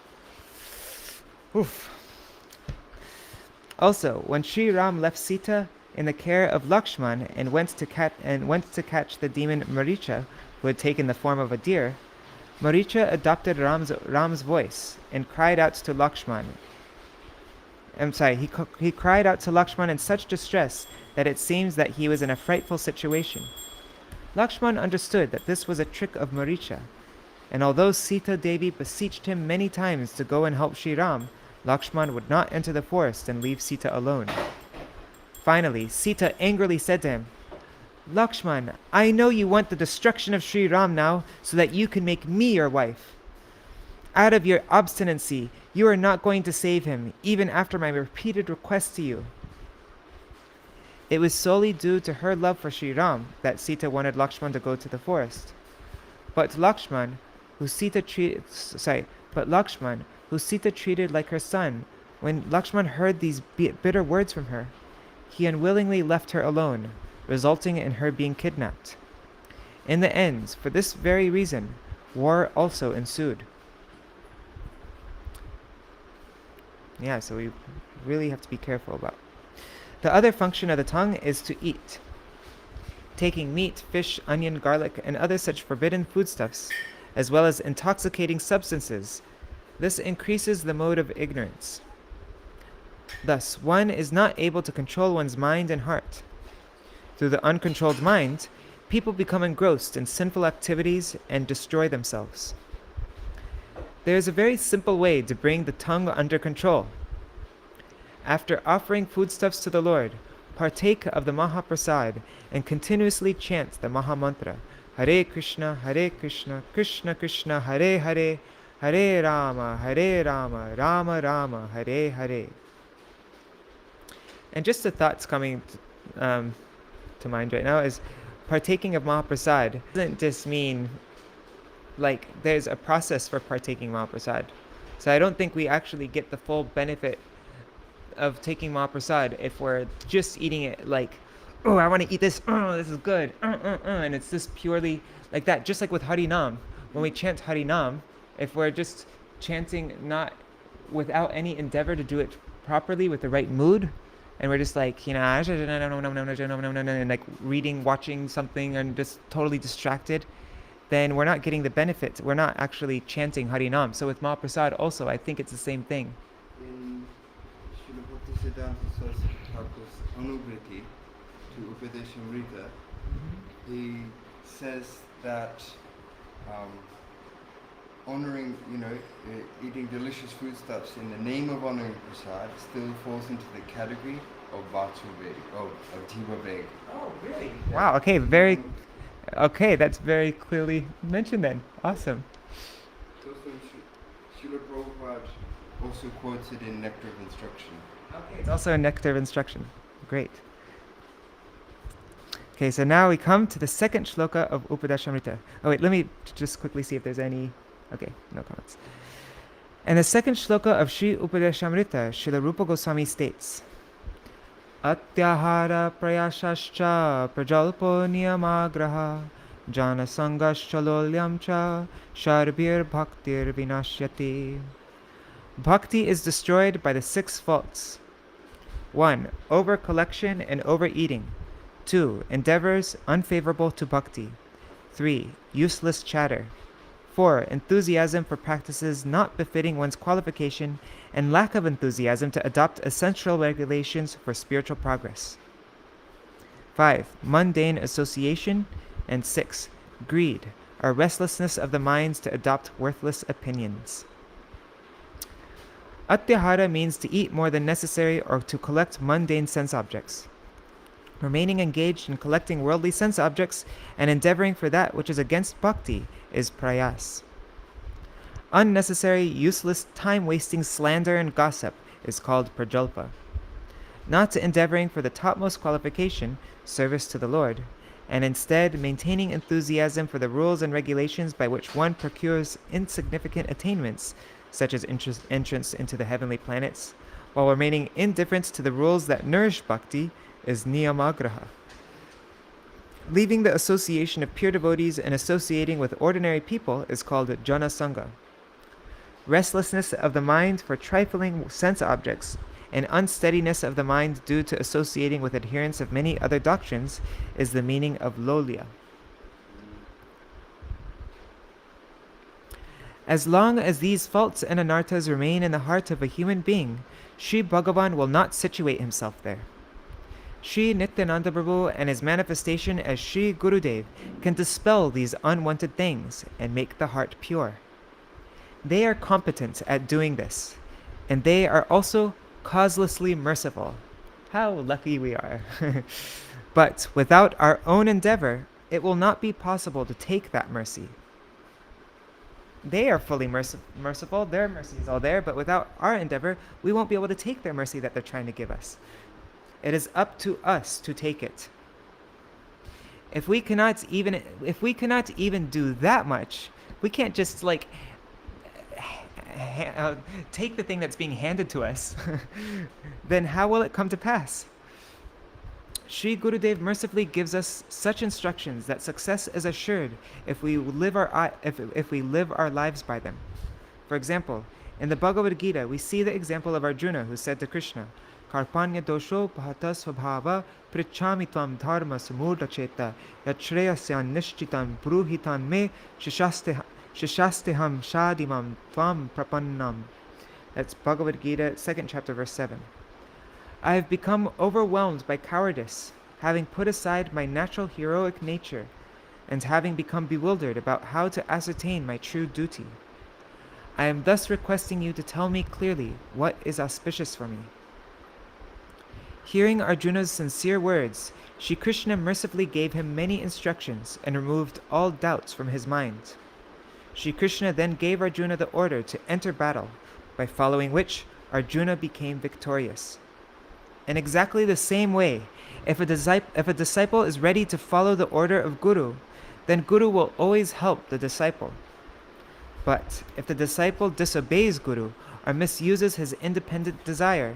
Oof. Also, when Sri Ram left Sita in the care of Lakshman and went to catch the demon Maricha, who had taken the form of a deer, Maricha adopted Ram's voice and cried out to Lakshman. He cried out to Lakshman in such distress that it seems that he was in a frightful situation. Lakshman understood that this was a trick of Maricha, and although Sita Devi beseeched him many times to go and help Sri Ram, Lakshman would not enter the forest and leave Sita alone. Finally, Sita angrily said to him, "Lakshman, I know you want the destruction of Sri Ram now so that you can make me your wife. Out of your obstinacy, you are not going to save him, even after my repeated requests to you." It was solely due to her love for Sri Ram that Sita wanted Lakshman to go to the forest. But Lakshman, who Sita treated like her son, when Lakshman heard these bitter words from her, he unwillingly left her alone, resulting in her being kidnapped. In the end, for this very reason, war also ensued. Yeah, so we really have to be careful about. The other function of the tongue is to eat. Taking meat, fish, onion, garlic, and other such forbidden foodstuffs, as well as intoxicating substances, this increases the mode of ignorance. Thus, one is not able to control one's mind and heart. Through the uncontrolled mind, people become engrossed in sinful activities and destroy themselves. There is a very simple way to bring the tongue under control. After offering foodstuffs to the Lord, partake of the Mahaprasad and continuously chant the Mahamantra, Hare Krishna, Krishna Krishna, Hare Hare, Hare Rama, Rama Rama, Hare Hare. And just the thoughts coming to mind right now is partaking of Mahaprasad doesn't just mean like there's a process for partaking Mahaprasad. So I don't think we actually get the full benefit of taking Mahaprasad if we're just eating it like, oh, I want to eat this, oh, this is good, and it's just purely like that. Just like with Harinam, when we chant Harinam, if we're just chanting not without any endeavor to do it properly with the right mood, and we're just like, and like reading, watching something and just totally distracted, then we're not getting the benefit. We're not actually chanting Harinam. So with Mahaprasad also, I think it's the same thing. In Śrīmad Bhaktivedānta Thakur's Anubriti to Upadeshamrita, he says that honoring, eating delicious foodstuffs in the name of honoring prasad still falls into the category of Vatuveg, of Jivaveg. Oh, really? Wow, okay, that's very clearly mentioned then. Awesome. It's also Srila Prabhupada also quotes it in Nectar of Instruction. Okay, it's also a Nectar of Instruction. Great. Okay, so now we come to the second shloka of Upadeshamrita. Oh wait, let me just quickly see if there's any. Okay, no comments. And the second shloka of Sri Upadeshamrita, Srila Rupa Gosvāmī states, Atyahara prayashascha prajalpo niyamagraha jana sangascha lolyam cha sharbir bhaktir vinashyati. Bhakti is destroyed by the 6 faults. 1. Over-collection and overeating. 2. Endeavors unfavorable to bhakti. 3. Useless chatter. 4. Enthusiasm for practices not befitting one's qualification and lack of enthusiasm to adopt essential regulations for spiritual progress. 5. Mundane association. And 6. Greed, or restlessness of the minds to adopt worthless opinions. Atyahara means to eat more than necessary or to collect mundane sense objects. Remaining engaged in collecting worldly sense objects and endeavoring for that which is against bhakti is prayas. Unnecessary, useless, time-wasting slander and gossip is called prajalpa. Not endeavoring for the topmost qualification, service to the Lord, and instead maintaining enthusiasm for the rules and regulations by which one procures insignificant attainments, such as entrance into the heavenly planets, while remaining indifferent to the rules that nourish bhakti, is niyamagraha. Leaving the association of pure devotees and associating with ordinary people is called jana sangha. Restlessness of the mind for trifling sense objects and unsteadiness of the mind due to associating with adherents of many other doctrines is the meaning of lolya. As long as these faults and anarthas remain in the heart of a human being, Sri Bhagavan will not situate himself there. Sri Nityananda Prabhu and his manifestation as Sri Gurudev can dispel these unwanted things and make the heart pure. They are competent at doing this, and they are also causelessly merciful. How lucky we are. But without our own endeavor, it will not be possible to take that mercy. They are fully merciful, their mercy is all there, but without our endeavor, we won't be able to take their mercy that they're trying to give us. It is up to us to take it. If we cannot even do that much, we can't just like take the thing that's being handed to us, then how will it come to pass? Sri Gurudev mercifully gives us such instructions that success is assured if we live our lives by them. For example, in the Bhagavad Gita, we see the example of Arjuna, who said to Krishna, Karpanya dosho bhata svabhava prichami tvam dharma samurda cheta yachreyasyan nishchitam bruhitan me shishasteham shadimam tvam prapannam. That's Bhagavad Gita, 2nd chapter, verse 7. I have become overwhelmed by cowardice, having put aside my natural heroic nature, and having become bewildered about how to ascertain my true duty. I am thus requesting you to tell me clearly what is auspicious for me. Hearing Arjuna's sincere words, Shri Krishna mercifully gave him many instructions and removed all doubts from his mind. Shri Krishna then gave Arjuna the order to enter battle, by following which Arjuna became victorious. In exactly the same way, if a disciple is ready to follow the order of Guru, then Guru will always help the disciple. But if the disciple disobeys Guru or misuses his independent desire,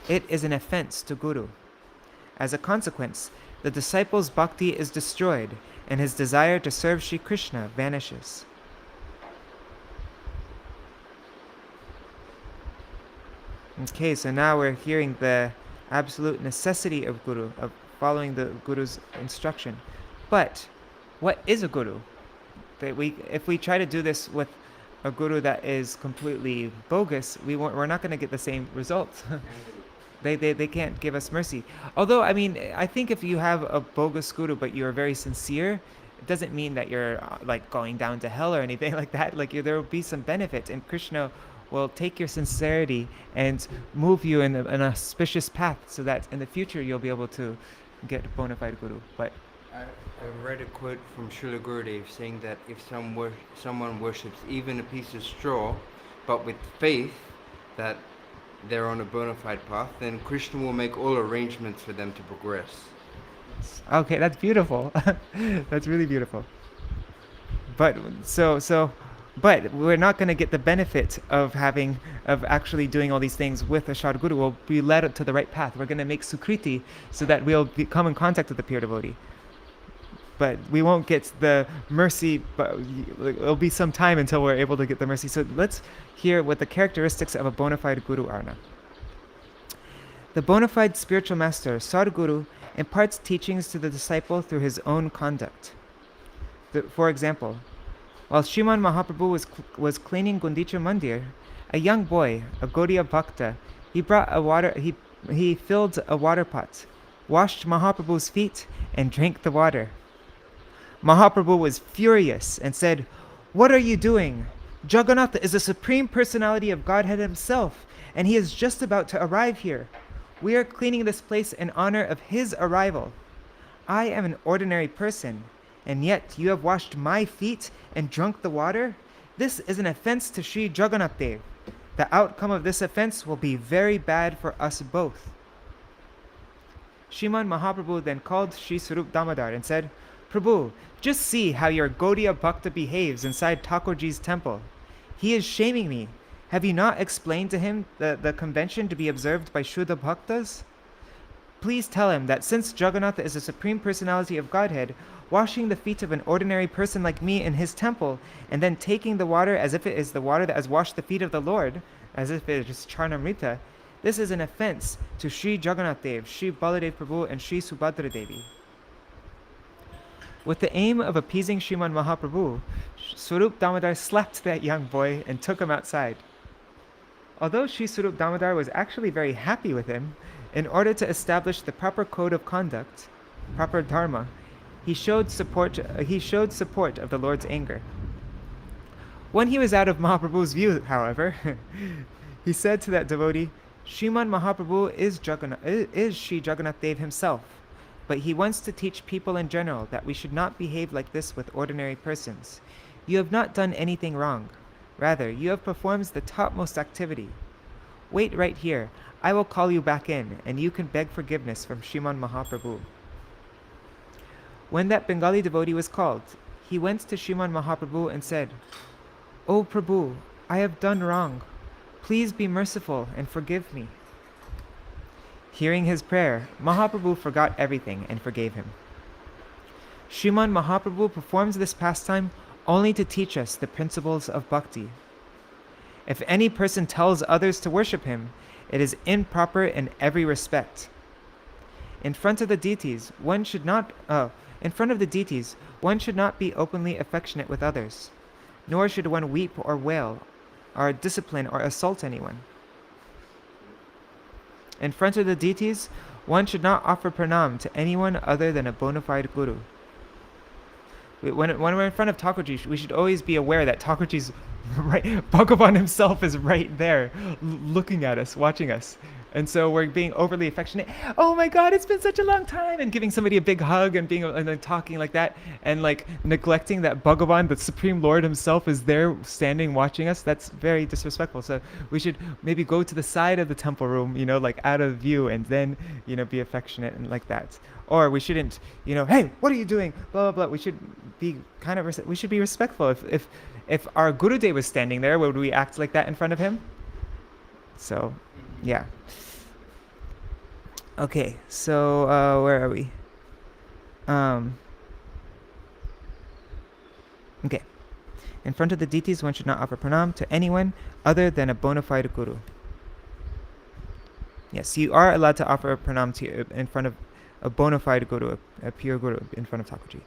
it is an offense to Guru. As a consequence, the disciple's bhakti is destroyed and his desire to serve Shri Krishna vanishes. Okay, so now we're hearing the absolute necessity of Guru, of following the Guru's instruction. But what is a Guru? If we try to do this with a Guru that is completely bogus, we're not going to get the same results. They can't give us mercy. Although, I mean, I think if you have a bogus Guru but you're very sincere, it doesn't mean that you're like going down to hell or anything like that. Like there will be some benefit, and Krishna will take your sincerity and move you in an auspicious path, so that in the future you'll be able to get a bona fide Guru. But I read a quote from Srila Gurudev saying that if someone worships even a piece of straw, but with faith that they're on a bona fide path, then Krishna will make all arrangements for them to progress. Okay, that's beautiful. That's really beautiful. But but we're not going to get the benefit of actually doing all these things with a Sadguru. We'll be led to the right path. We're going to make sukriti so that we'll come in contact with the pure devotee. But we won't get the mercy, but it'll be some time until we're able to get the mercy. So let's hear what the characteristics of a bona fide Guru are now. The bona fide spiritual master, Sadguru, imparts teachings to the disciple through his own conduct. For example, while Śrīmad Mahaprabhu was cleaning Guṇḍicā Mandir, a young boy, a Gaudiya Bhakta, he filled a water pot, washed Mahaprabhu's feet, and drank the water. Mahaprabhu was furious and said, "What are you doing? Jagannātha is the Supreme Personality of Godhead himself, and he is just about to arrive here. We are cleaning this place in honor of his arrival. I am an ordinary person, and yet you have washed my feet and drunk the water? This is an offense to Sri Jagannātha. The outcome of this offense will be very bad for us both." Śrīmad Mahaprabhu then called Sri Swarup Damodar and said, "Prabhu, just see how your Gaudiya Bhakta behaves inside Thakurji's temple. He is shaming me. Have you not explained to him the convention to be observed by Shuddha Bhaktas? Please tell him that since Jagannātha is the Supreme Personality of Godhead, washing the feet of an ordinary person like me in his temple, and then taking the water as if it is the water that has washed the feet of the Lord, as if it is Charnamrita, this is an offense to Sri Jagannath Dev, Sri Baladev Prabhu, and Sri Subhadra Devi." With the aim of appeasing Śrīmad Mahaprabhu, Swarup Damodar slapped that young boy and took him outside. Although Sri Swarup Damodar was actually very happy with him, in order to establish the proper code of conduct, proper dharma, he showed support of the Lord's anger. When he was out of Mahaprabhu's view, however, he said to that devotee, "Śrīmad Mahaprabhu is Sri Jagannath Dev himself, but he wants to teach people in general that we should not behave like this with ordinary persons. You have not done anything wrong. Rather, you have performed the topmost activity. Wait right here. I will call you back in, and you can beg forgiveness from Śrīmad Mahaprabhu. When that Bengali devotee was called, he went to Śrīmad Mahaprabhu and said, O Prabhu, I have done wrong. Please be merciful and forgive me. Hearing his prayer, Mahaprabhu forgot everything and forgave him. Śrīmad Mahaprabhu performs this pastime only to teach us the principles of bhakti. If any person tells others to worship him, it is improper in every respect. In front of the deities, one should not be openly affectionate with others, nor should one weep or wail, or discipline or assault anyone. In front of the deities, one should not offer pranam to anyone other than a bona fide guru. When we're in front of Thakurji, we should always be aware that Thakurji's right, Bhagavan himself is right there, looking at us, watching us. And so we're being overly affectionate. Oh my God, it's been such a long time, and giving somebody a big hug and then talking like that, and like neglecting that Bhagavan, the Supreme Lord himself, is there standing watching us. That's very disrespectful. So we should maybe go to the side of the temple room, like out of view, and then be affectionate and like that. Or we shouldn't, hey, what are you doing? Blah blah blah. We should be we should be respectful. If our Gurudev was standing there, would we act like that in front of him? So, yeah. Okay, so where are we? Okay. In front of the deities, one should not offer pranam to anyone other than a bona fide guru. Yes, you are allowed to offer pranam in front of a bona fide guru, a pure guru, in front of Thakurji.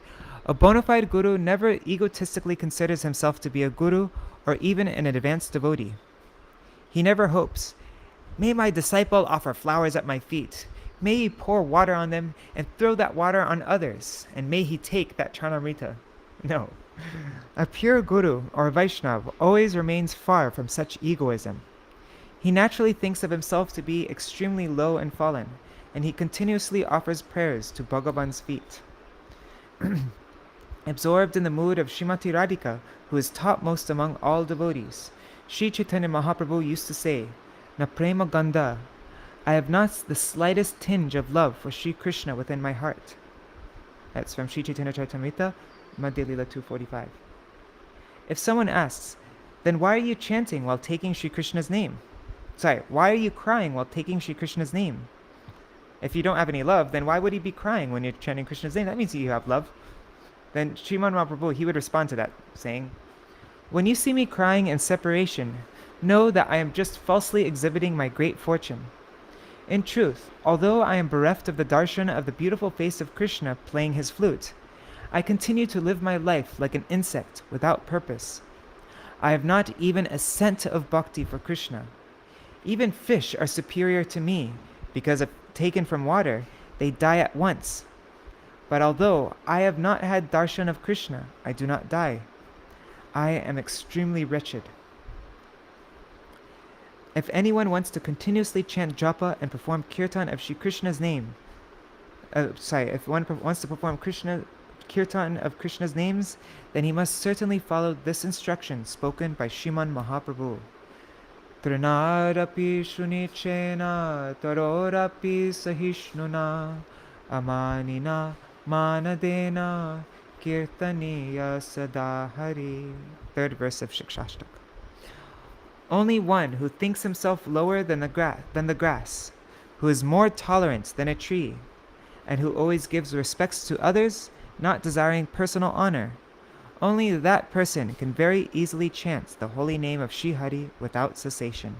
A bona fide guru never egotistically considers himself to be a guru or even an advanced devotee. He never hopes, may my disciple offer flowers at my feet. May he pour water on them and throw that water on others, and may he take that charnamrita. No. A pure guru or Vaishnava always remains far from such egoism. He naturally thinks of himself to be extremely low and fallen, and he continuously offers prayers to Bhagavan's feet. Absorbed in the mood of Srimati Radhika, who is topmost among all devotees, Sri Chaitanya Mahaprabhu used to say, Na prema gandha, I have not the slightest tinge of love for Sri Krishna within my heart. That's from Sri Chaitanya Charitamrita, Madhya Lila 245. If someone asks, then why are you chanting while taking Sri Krishna's name? Why are you crying while taking Sri Krishna's name? If you don't have any love, then why would he be crying when you're chanting Krishna's name? That means you have love. Then Śrīmad Mahaprabhu, he would respond to that, saying, when you see me crying in separation, know that I am just falsely exhibiting my great fortune. In truth, although I am bereft of the darshan of the beautiful face of Krishna playing his flute, I continue to live my life like an insect without purpose. I have not even a cent of bhakti for Krishna. Even fish are superior to me, because if taken from water, they die at once. But although I have not had darshan of Krishna, I do not die. I am extremely wretched. If anyone wants to continuously chant japa and perform kirtan of Shri Krishna's name, if one wants to perform kirtan of Krishna's names, then he must certainly follow this instruction spoken by Śrīmad Mahaprabhu. Trinarapi shunichena tarorapi sahishnuna amanina manadena kirtaniya sadahari. Third verse of Shikshashtaka. Only one who thinks himself lower than the grass, who is more tolerant than a tree, and who always gives respects to others, not desiring personal honor, only that person can very easily chant the holy name of Shri Hari without cessation.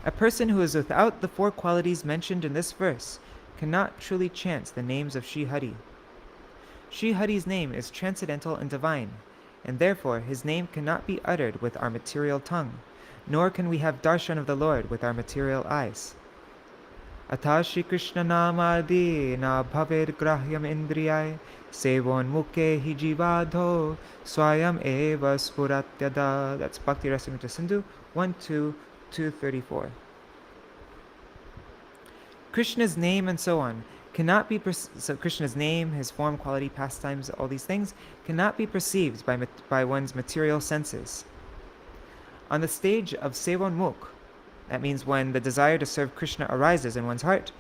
A person who is without the four qualities mentioned in this verse cannot truly chant the names of Shri Hari. Shri Hari's name is transcendental and divine, and therefore his name cannot be uttered with our material tongue, nor can we have darshan of the Lord with our material eyes. Atha Shri Krishna namadi na bhaved grahyam indriyai sevon mukhe hi jivadho swayam eva spuratyada. That's Bhakti Rasamrita Sindhu 1-2-234. Krishna's name and so on cannot be so Krishna's name, his form, quality, pastimes, all these things cannot be perceived by one's material senses. On the stage of Sevon Mukh, That means when the desire to serve Krishna arises in one's heart,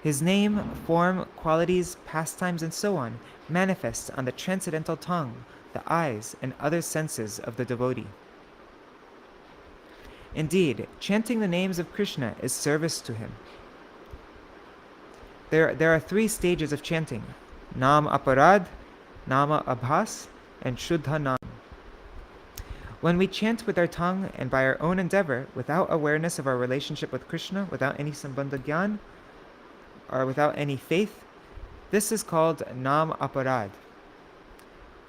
his name, form, qualities, pastimes, and so on manifest on the transcendental tongue, the eyes, and other senses of the devotee. Indeed, chanting the names of Krishna is service to him. There are 3 stages of chanting: Nam Aparad, Nama Abhas, and Shuddha Nam. When we chant with our tongue and by our own endeavor, without awareness of our relationship with Krishna, without any Sambandha Gyan, or without any faith, this is called Nam Aparad.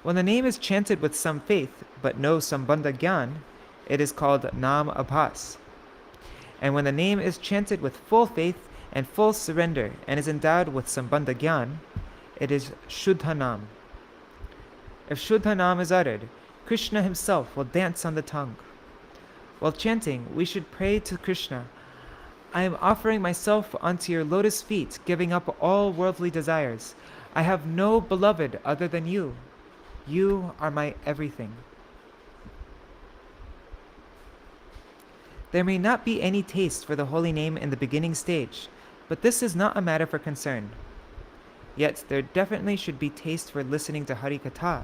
When the name is chanted with some faith, but no Sambandha Gyan, it is called Nam Abhas. And when the name is chanted with full faith and full surrender, and is endowed with Sambandha Gyan, it is Shuddha Nam. If Shuddha Nam is uttered, Krishna himself will dance on the tongue. While chanting, we should pray to Krishna, I am offering myself onto your lotus feet, giving up all worldly desires. I have no beloved other than you. You are my everything. There may not be any taste for the holy name in the beginning stage, but this is not a matter for concern. Yet there definitely should be taste for listening to Harikatha,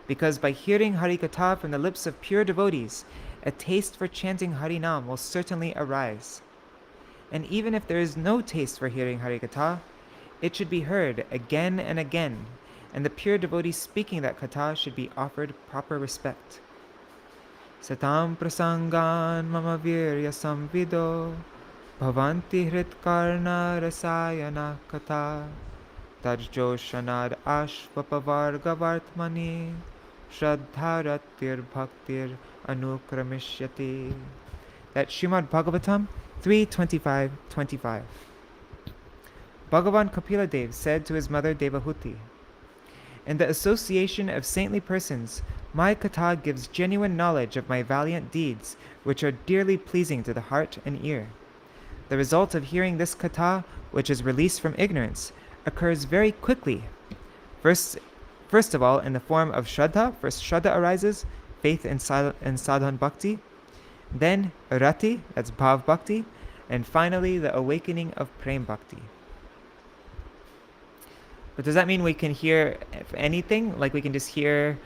because by hearing Harikatha from the lips of pure devotees, a taste for chanting Harinam will certainly arise. And even if there is no taste for hearing Harikatha, it should be heard again and again, and the pure devotee speaking that katha should be offered proper respect. Satam prasangan mama virya samvido bhavanti hritkarna rasayana katha tajjoshanad ashvapavargavartmani shraddharatir bhaktir anukramishyati. That's Śrīmad Bhagavatam 3:25-25. Bhagavan Kapila Dev said to his mother Devahuti, in the association of saintly persons, my katha gives genuine knowledge of my valiant deeds, which are dearly pleasing to the heart and ear. The result of hearing this katha, which is released from ignorance, occurs very quickly. First of all, in the form of Shraddha. First Shraddha arises, faith in sadhan bhakti. Then Rati, that's bhav bhakti. And finally, the awakening of prem bhakti. But does that mean we can hear anything? Like we can just hear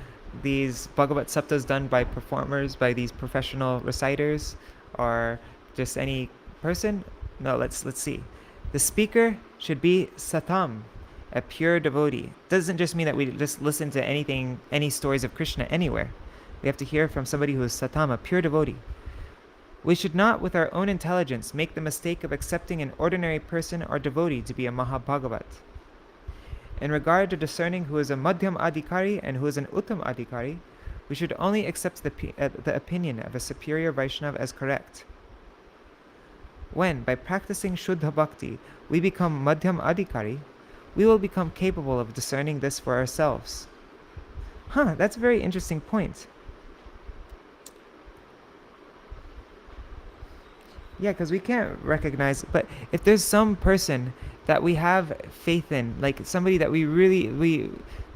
these Bhagavat Saptas done by performers, by these professional reciters, or just any person? No, let's see. The speaker should be satam, a pure devotee. Doesn't just mean that we just listen to anything, any stories of Krishna anywhere. We have to hear from somebody who is satam, a pure devotee. We should not, with our own intelligence, make the mistake of accepting an ordinary person or devotee to be a Mahabhagavat. In regard to discerning who is a Madhyam Adhikari and who is an Uttam Adhikari, we should only accept the opinion of a superior Vaishnava as correct. When, by practicing Shuddha Bhakti, we become Madhyam Adhikari, we will become capable of discerning this for ourselves. That's a very interesting point. Yeah, because we can't recognize, but if there's some person that we have faith in, like somebody that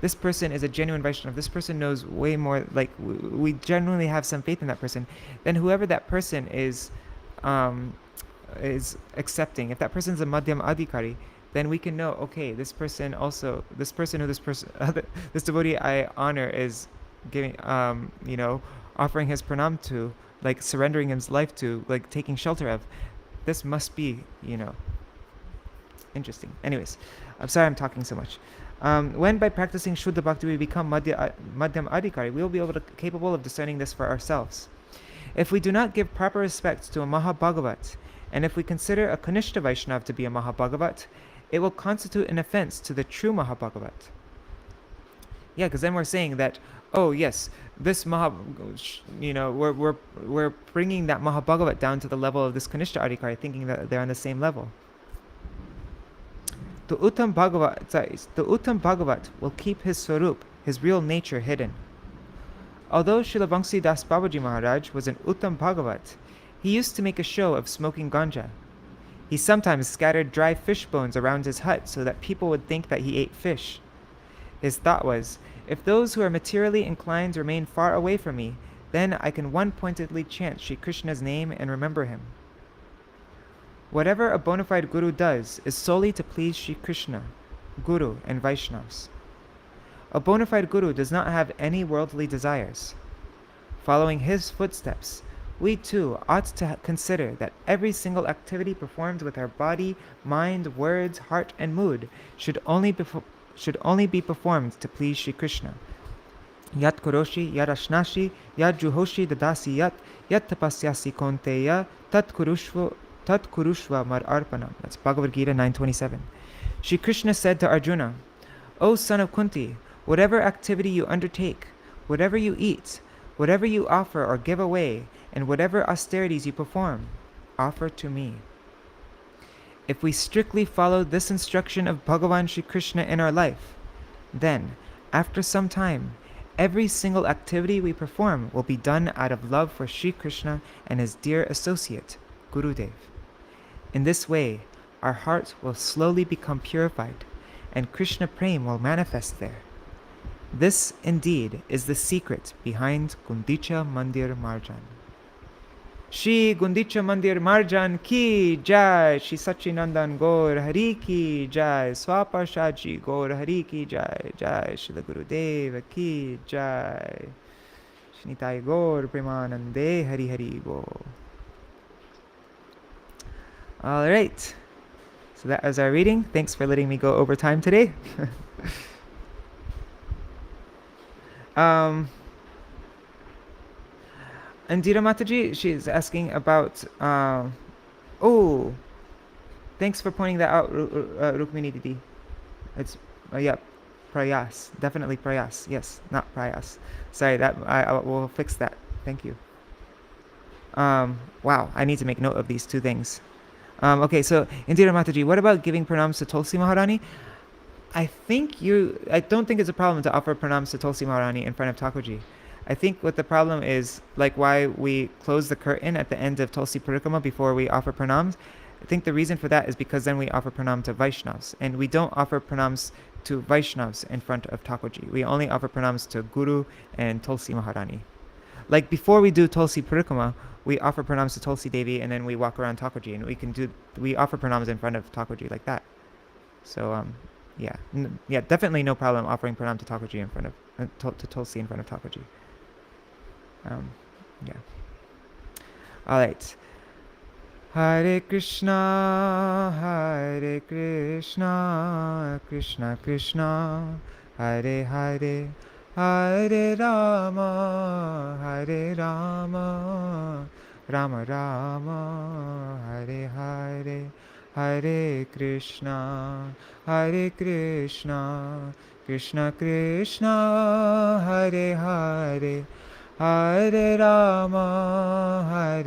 this person is a genuine Vaishnava, this person knows way more, like we genuinely have some faith in that person, then whoever that person is accepting, if that person's a Madhyam Adhikari, then we can know, okay, this devotee I honor is giving, offering his pranam to, like surrendering his life to, like taking shelter of. This must be, interesting. Anyways, I'm sorry I'm talking so much. When by practicing Shuddha Bhakti we become Madhyam Adhikari, we will be capable of discerning this for ourselves. If we do not give proper respect to a Mahabhagavat, and if we consider a Kanishta Vaishnava to be a Mahabhagavat, it will constitute an offense to the true Mahabhagavat. Yeah, because then we're saying that, oh yes, this we're bringing that Mahabhagavat down to the level of this Kanishta Adhikari, thinking that they're on the same level. The Uttam Bhagavat will keep his Swarup, his real nature, hidden. Although Srila Vamsidas Babaji Maharaj was an Uttam Bhagavat, he used to make a show of smoking ganja. He sometimes scattered dry fish bones around his hut so that people would think that he ate fish. His thought was, if those who are materially inclined remain far away from me, then I can one-pointedly chant Shri Krishna's name and remember him. Whatever a bona fide guru does is solely to please Shri Krishna, Guru, and Vaishnavas. A bona fide guru does not have any worldly desires. Following his footsteps, we too ought to consider that every single activity performed with our body, mind, words, heart, and mood should only be performed to please Shri Krishna. Yat koroshi, yat ashnashi, yat juhoshi dadasi yat tapasyasi konteya, tat kurushva mar arpanam. That's Bhagavad Gita 9:27. Shri Krishna said to Arjuna, O son of Kunti, whatever activity you undertake, whatever you eat, whatever you offer or give away, and whatever austerities you perform, offer to me. If we strictly follow this instruction of Bhagavan Shri Krishna in our life, then, after some time, every single activity we perform will be done out of love for Shri Krishna and his dear associate, Gurudev. In this way, our heart will slowly become purified, and Krishna Prem will manifest there. This, indeed, is the secret behind Guṇḍicā Mandir Marjan. Shri Guṇḍicā Mandir Marjan ki jai, Shri Sachinandan Gaur Hari ki jai, Swaparshaji Gaur Hari ki jai, Jai Srila Gurudeva ki jai, Shri Nitai Gaur Premanande Hari Hari Gaur. All right, so that was our reading. Thanks for letting me go over time today. And Dita Mataji, she's asking about, thanks for pointing that out, Rukmini Didi. It's, yeah, prayas, definitely prayas, yes, not prayas. Sorry, that I will fix that, thank you. Wow, I need to make note of these two things. Okay, so Indira Mataji, what about giving pranams to Tulsi Maharani? I don't think it's a problem to offer pranams to Tulsi Maharani in front of Thakurji. I think what the problem is, like why we close the curtain at the end of Tulsi Parikrama before we offer pranams. I think the reason for that is because then we offer pranam to Vaishnavas, and we don't offer pranams to Vaishnavas in front of Thakurji. We only offer pranams to Guru and Tulsi Maharani. Like before we do Tulsi Parikrama, we offer pranams to Tulsi Devi, and then we walk around Thakurji, and we offer pranams in front of Thakurji like that. So yeah, definitely no problem offering pranam to Thakurji in front of to Tulsi in front of Thakurji. Yeah. All right. Hare Krishna, Krishna Krishna, Hare Hare, Hare Rama, Rama Rama, Hare Hare, Hare Krishna, Krishna Krishna, Hare Hare, Hare Rama,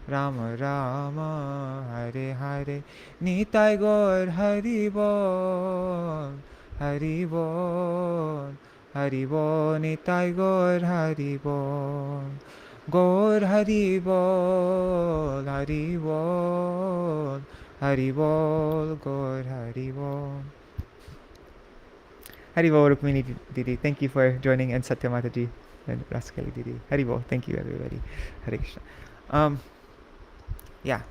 Rama Rama, Hare Hare. Nitai Gaur Hari Bol, Hari Bol, Hari Bol. Nitai Gaur Hari Bol, Gaur Hari Bol, Hari Bol, Hari Bol, Gaur Hari Bol. Hari Bol, Rukmini Didi. Thank you for joining, and Satya Mataji and Raskali Didi. Hari Bol. Thank you, everybody. Hare Krishna. Yeah.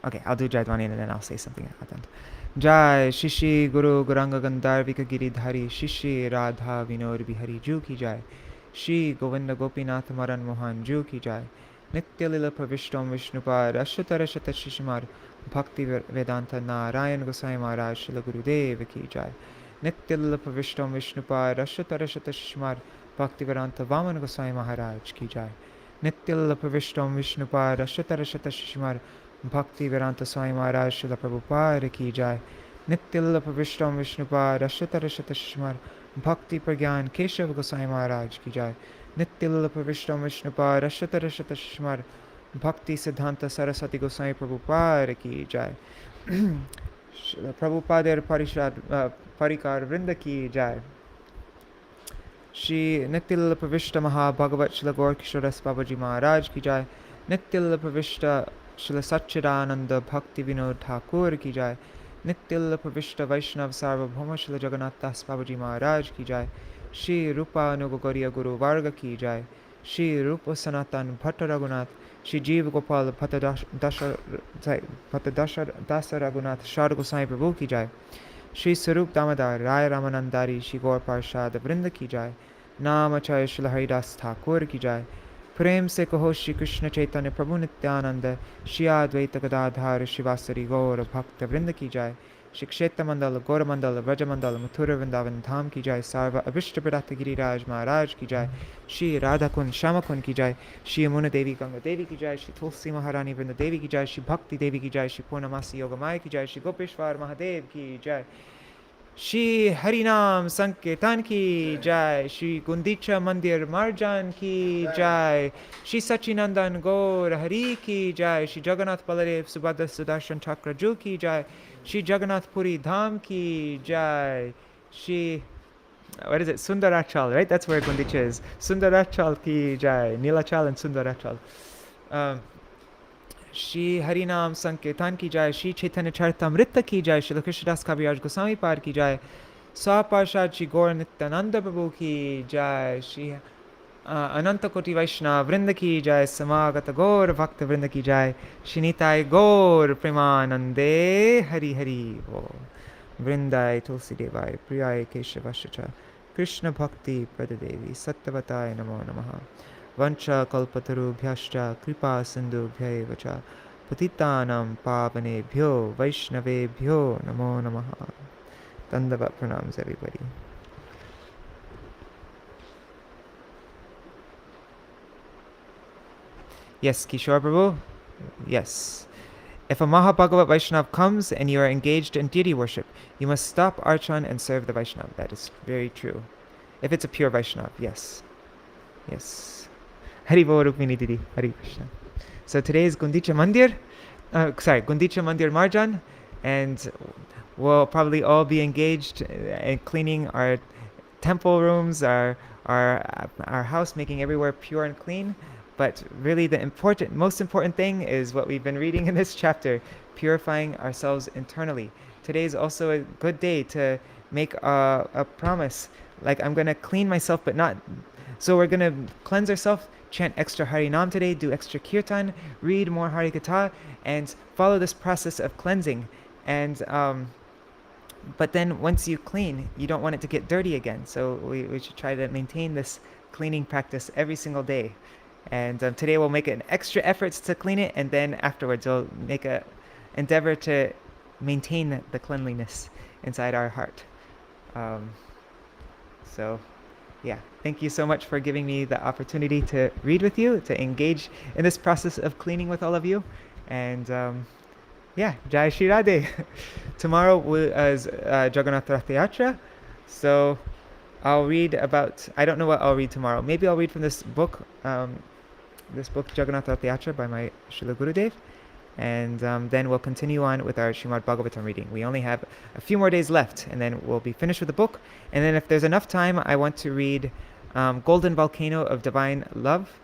Okay, I'll do Jaidwani and then I'll say something at the end. Jai Shishi Guru Guranga Gandharvika Giridhari Shishi Radha Vinod Bihari Ju Ki Jai. Shri Govinda Gopinath Maran Mohan Ju Ki Jai. Nitya Lila Pravishtam Vishnupad Ashutara Shata Shishimar Bhaktivedānta Nārāyaṇa Gosvāmī Mahārāja Śrīla Gurudeva Ki Jai. Nitya Lila Pravishtam Vishnupad Ashutara Shata Shishimar Bhaktivedānta Vamana Gosvāmī Mahārāja Ki Jai. Nitya Lila Pravishtam Vishnupad Ashutara Shata Shishimar Bhaktivedānta Swami Mahārāja Śrīla Prabhupada Ki Jai. Nitya Lila Pravishtam Vishnupad Ashutara Shata Shishimar Bhakti Pragyan Keshav Gosvāmī Mahārāja Ki Jai. Nitya Lila Pravishtam Vishnupad Ashutara Shata Shishimar Bhakti Siddhanta Saraswati Gosvāmī Prabhupada Ki Jai. Prabhupada Parikar Vrinda Ki Jai. Shri Nitya Lila Pravishta Maha Bhagavat Śrīla Gaur Kishoras Babaji Maharaj Ki Jai. Nitya Lila Pravishta Śrīla Satchidananda Bhakti Vinod Thakur Ki Jai. Nitya Lila Pravishta Vaishnav Sarvabhauma Śrīla Jagannātha Babaji Maharaj Ki Jai. Shri Rupa Nugogoriya Guru Varga Ki Jai. Shri Rupa Sanatan Bhatta Raghunath Shri Jiva Gopal Pata Dasa Raghunatha Shara Goswami Prabhu ki jai. Shri Sarup Damodar Rai Ramanandari Shri Gaur Parshad Vrinda ki jai. Namacharya Srila Haridas Thakur ki jai. Prem se kaho Shri Krishna Chaitanya Prabhu Nityananda Shri Advaita Gadadhar Shivasari Gaur Bhakta Vrinda ki jai. Shri Kshetra Mandala, Gaura Mandala, Vraja Mandala, Mathura Vrindavan Dham ki jai. Sarva Abhishta Pradata Giriraj Maharaj ki jai. Shri Radha Kund Shama Kund ki jai. Shri Yamuna Devi Ganga Devi ki jai. Shri Tulsi Maharani Vrinda Devi ki jai. Shri Bhakti Devi ki jai. Shri Purnamasi Yogamaya ki jai. Shri Gopeshwar Mahadev ki jai. Shri Harinam Sankirtan ki jai. Shri Guṇḍicā Mandir Marjan ki jai. Shri Sachinandan Gaur Hari ki jai. Shri Jagannātha Baladev Subhadra Sudarshan Chakraju ki jai. Shri Jagannath Puri Dham ki jai. Shri, what is it? Sundarachal, right? That's where Guṇḍicā is. Sundarachal ki jai. Nilachal and Sundarachal. Shri Harinam Sankirtan ki jai. Shri Chaitanya Charitamrita ki jai. Shri Krishnadas Kaviraj Goswami Par ki jai. Saparshad Shri Gaur Nityananda Prabhu ki jai. Shri Ananta Koti Vaishnava Vrinda ki jai. Samagata Gaur Bhakta Vrinda ki jai. Shri Nitai Gaur Premanande Hari Hari Bo. Vrindai Tulsi Devai Priyai Keshavashacha Krishna Bhakti Pradadevi Sattvatai Namo Namaha. Vancha kalpatarubhyascha kripa sindhubhya vacha patitanam pavanebhyo vaishnavebhyo namo namaha. Dandavat pranams, everybody. Yes, Kishore Prabhu? Yes. If a Mahabhagavat Vaishnav comes and you are engaged in deity worship, you must stop Archan and serve the Vaishnav. That is very true. If it's a pure Vaishnav, yes. Yes. Hari Bo Rukmini Didi, Hari Krishna. So today is Guṇḍicā Mandir, Guṇḍicā Mandir Marjan, and we'll probably all be engaged in cleaning our temple rooms, our house, making everywhere pure and clean. But really the most important thing is what we've been reading in this chapter, purifying ourselves internally. Today is also a good day to make a promise, like I'm going to clean myself, but not... So we're going to cleanse ourselves, chant extra Harinam today, do extra Kirtan, read more Harikatha, and follow this process of cleansing. And but then once you clean, you don't want it to get dirty again. So we should try to maintain this cleaning practice every single day. And today we'll make an extra efforts to clean it, and then afterwards we'll make a endeavor to maintain the cleanliness inside our heart. So yeah, thank you so much for giving me the opportunity to read with you, to engage in this process of cleaning with all of you. And yeah, Jai Shri Radhe. Tomorrow is Jagannātha Ratha-yātrā. So I'll read about, I don't know what I'll read tomorrow. Maybe I'll read from this book, Jagannātha Ratha-yātrā by my Srila Gurudev. And then we'll continue on with our Śrīmad Bhagavatam reading. We only have a few more days left, and then we'll be finished with the book. And then if there's enough time, I want to read Golden Volcano of Divine Love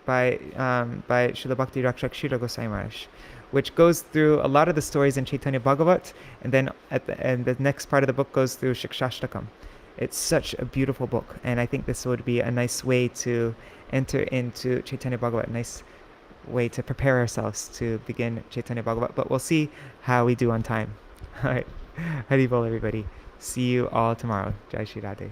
by Srila Bhakti Rakshak Shira Goswami Maharaj, which goes through a lot of the stories in Chaitanya Bhagavat, and then the next part of the book goes through Shikshashtakam. It's such a beautiful book, and I think this would be a nice way to enter into Chaitanya Bhagavat, a nice way to prepare ourselves to begin Chaitanya Bhagavat, but we'll see how we do on time. All right. Hari Bol, everybody. See you all tomorrow. Jai Shri Radhe.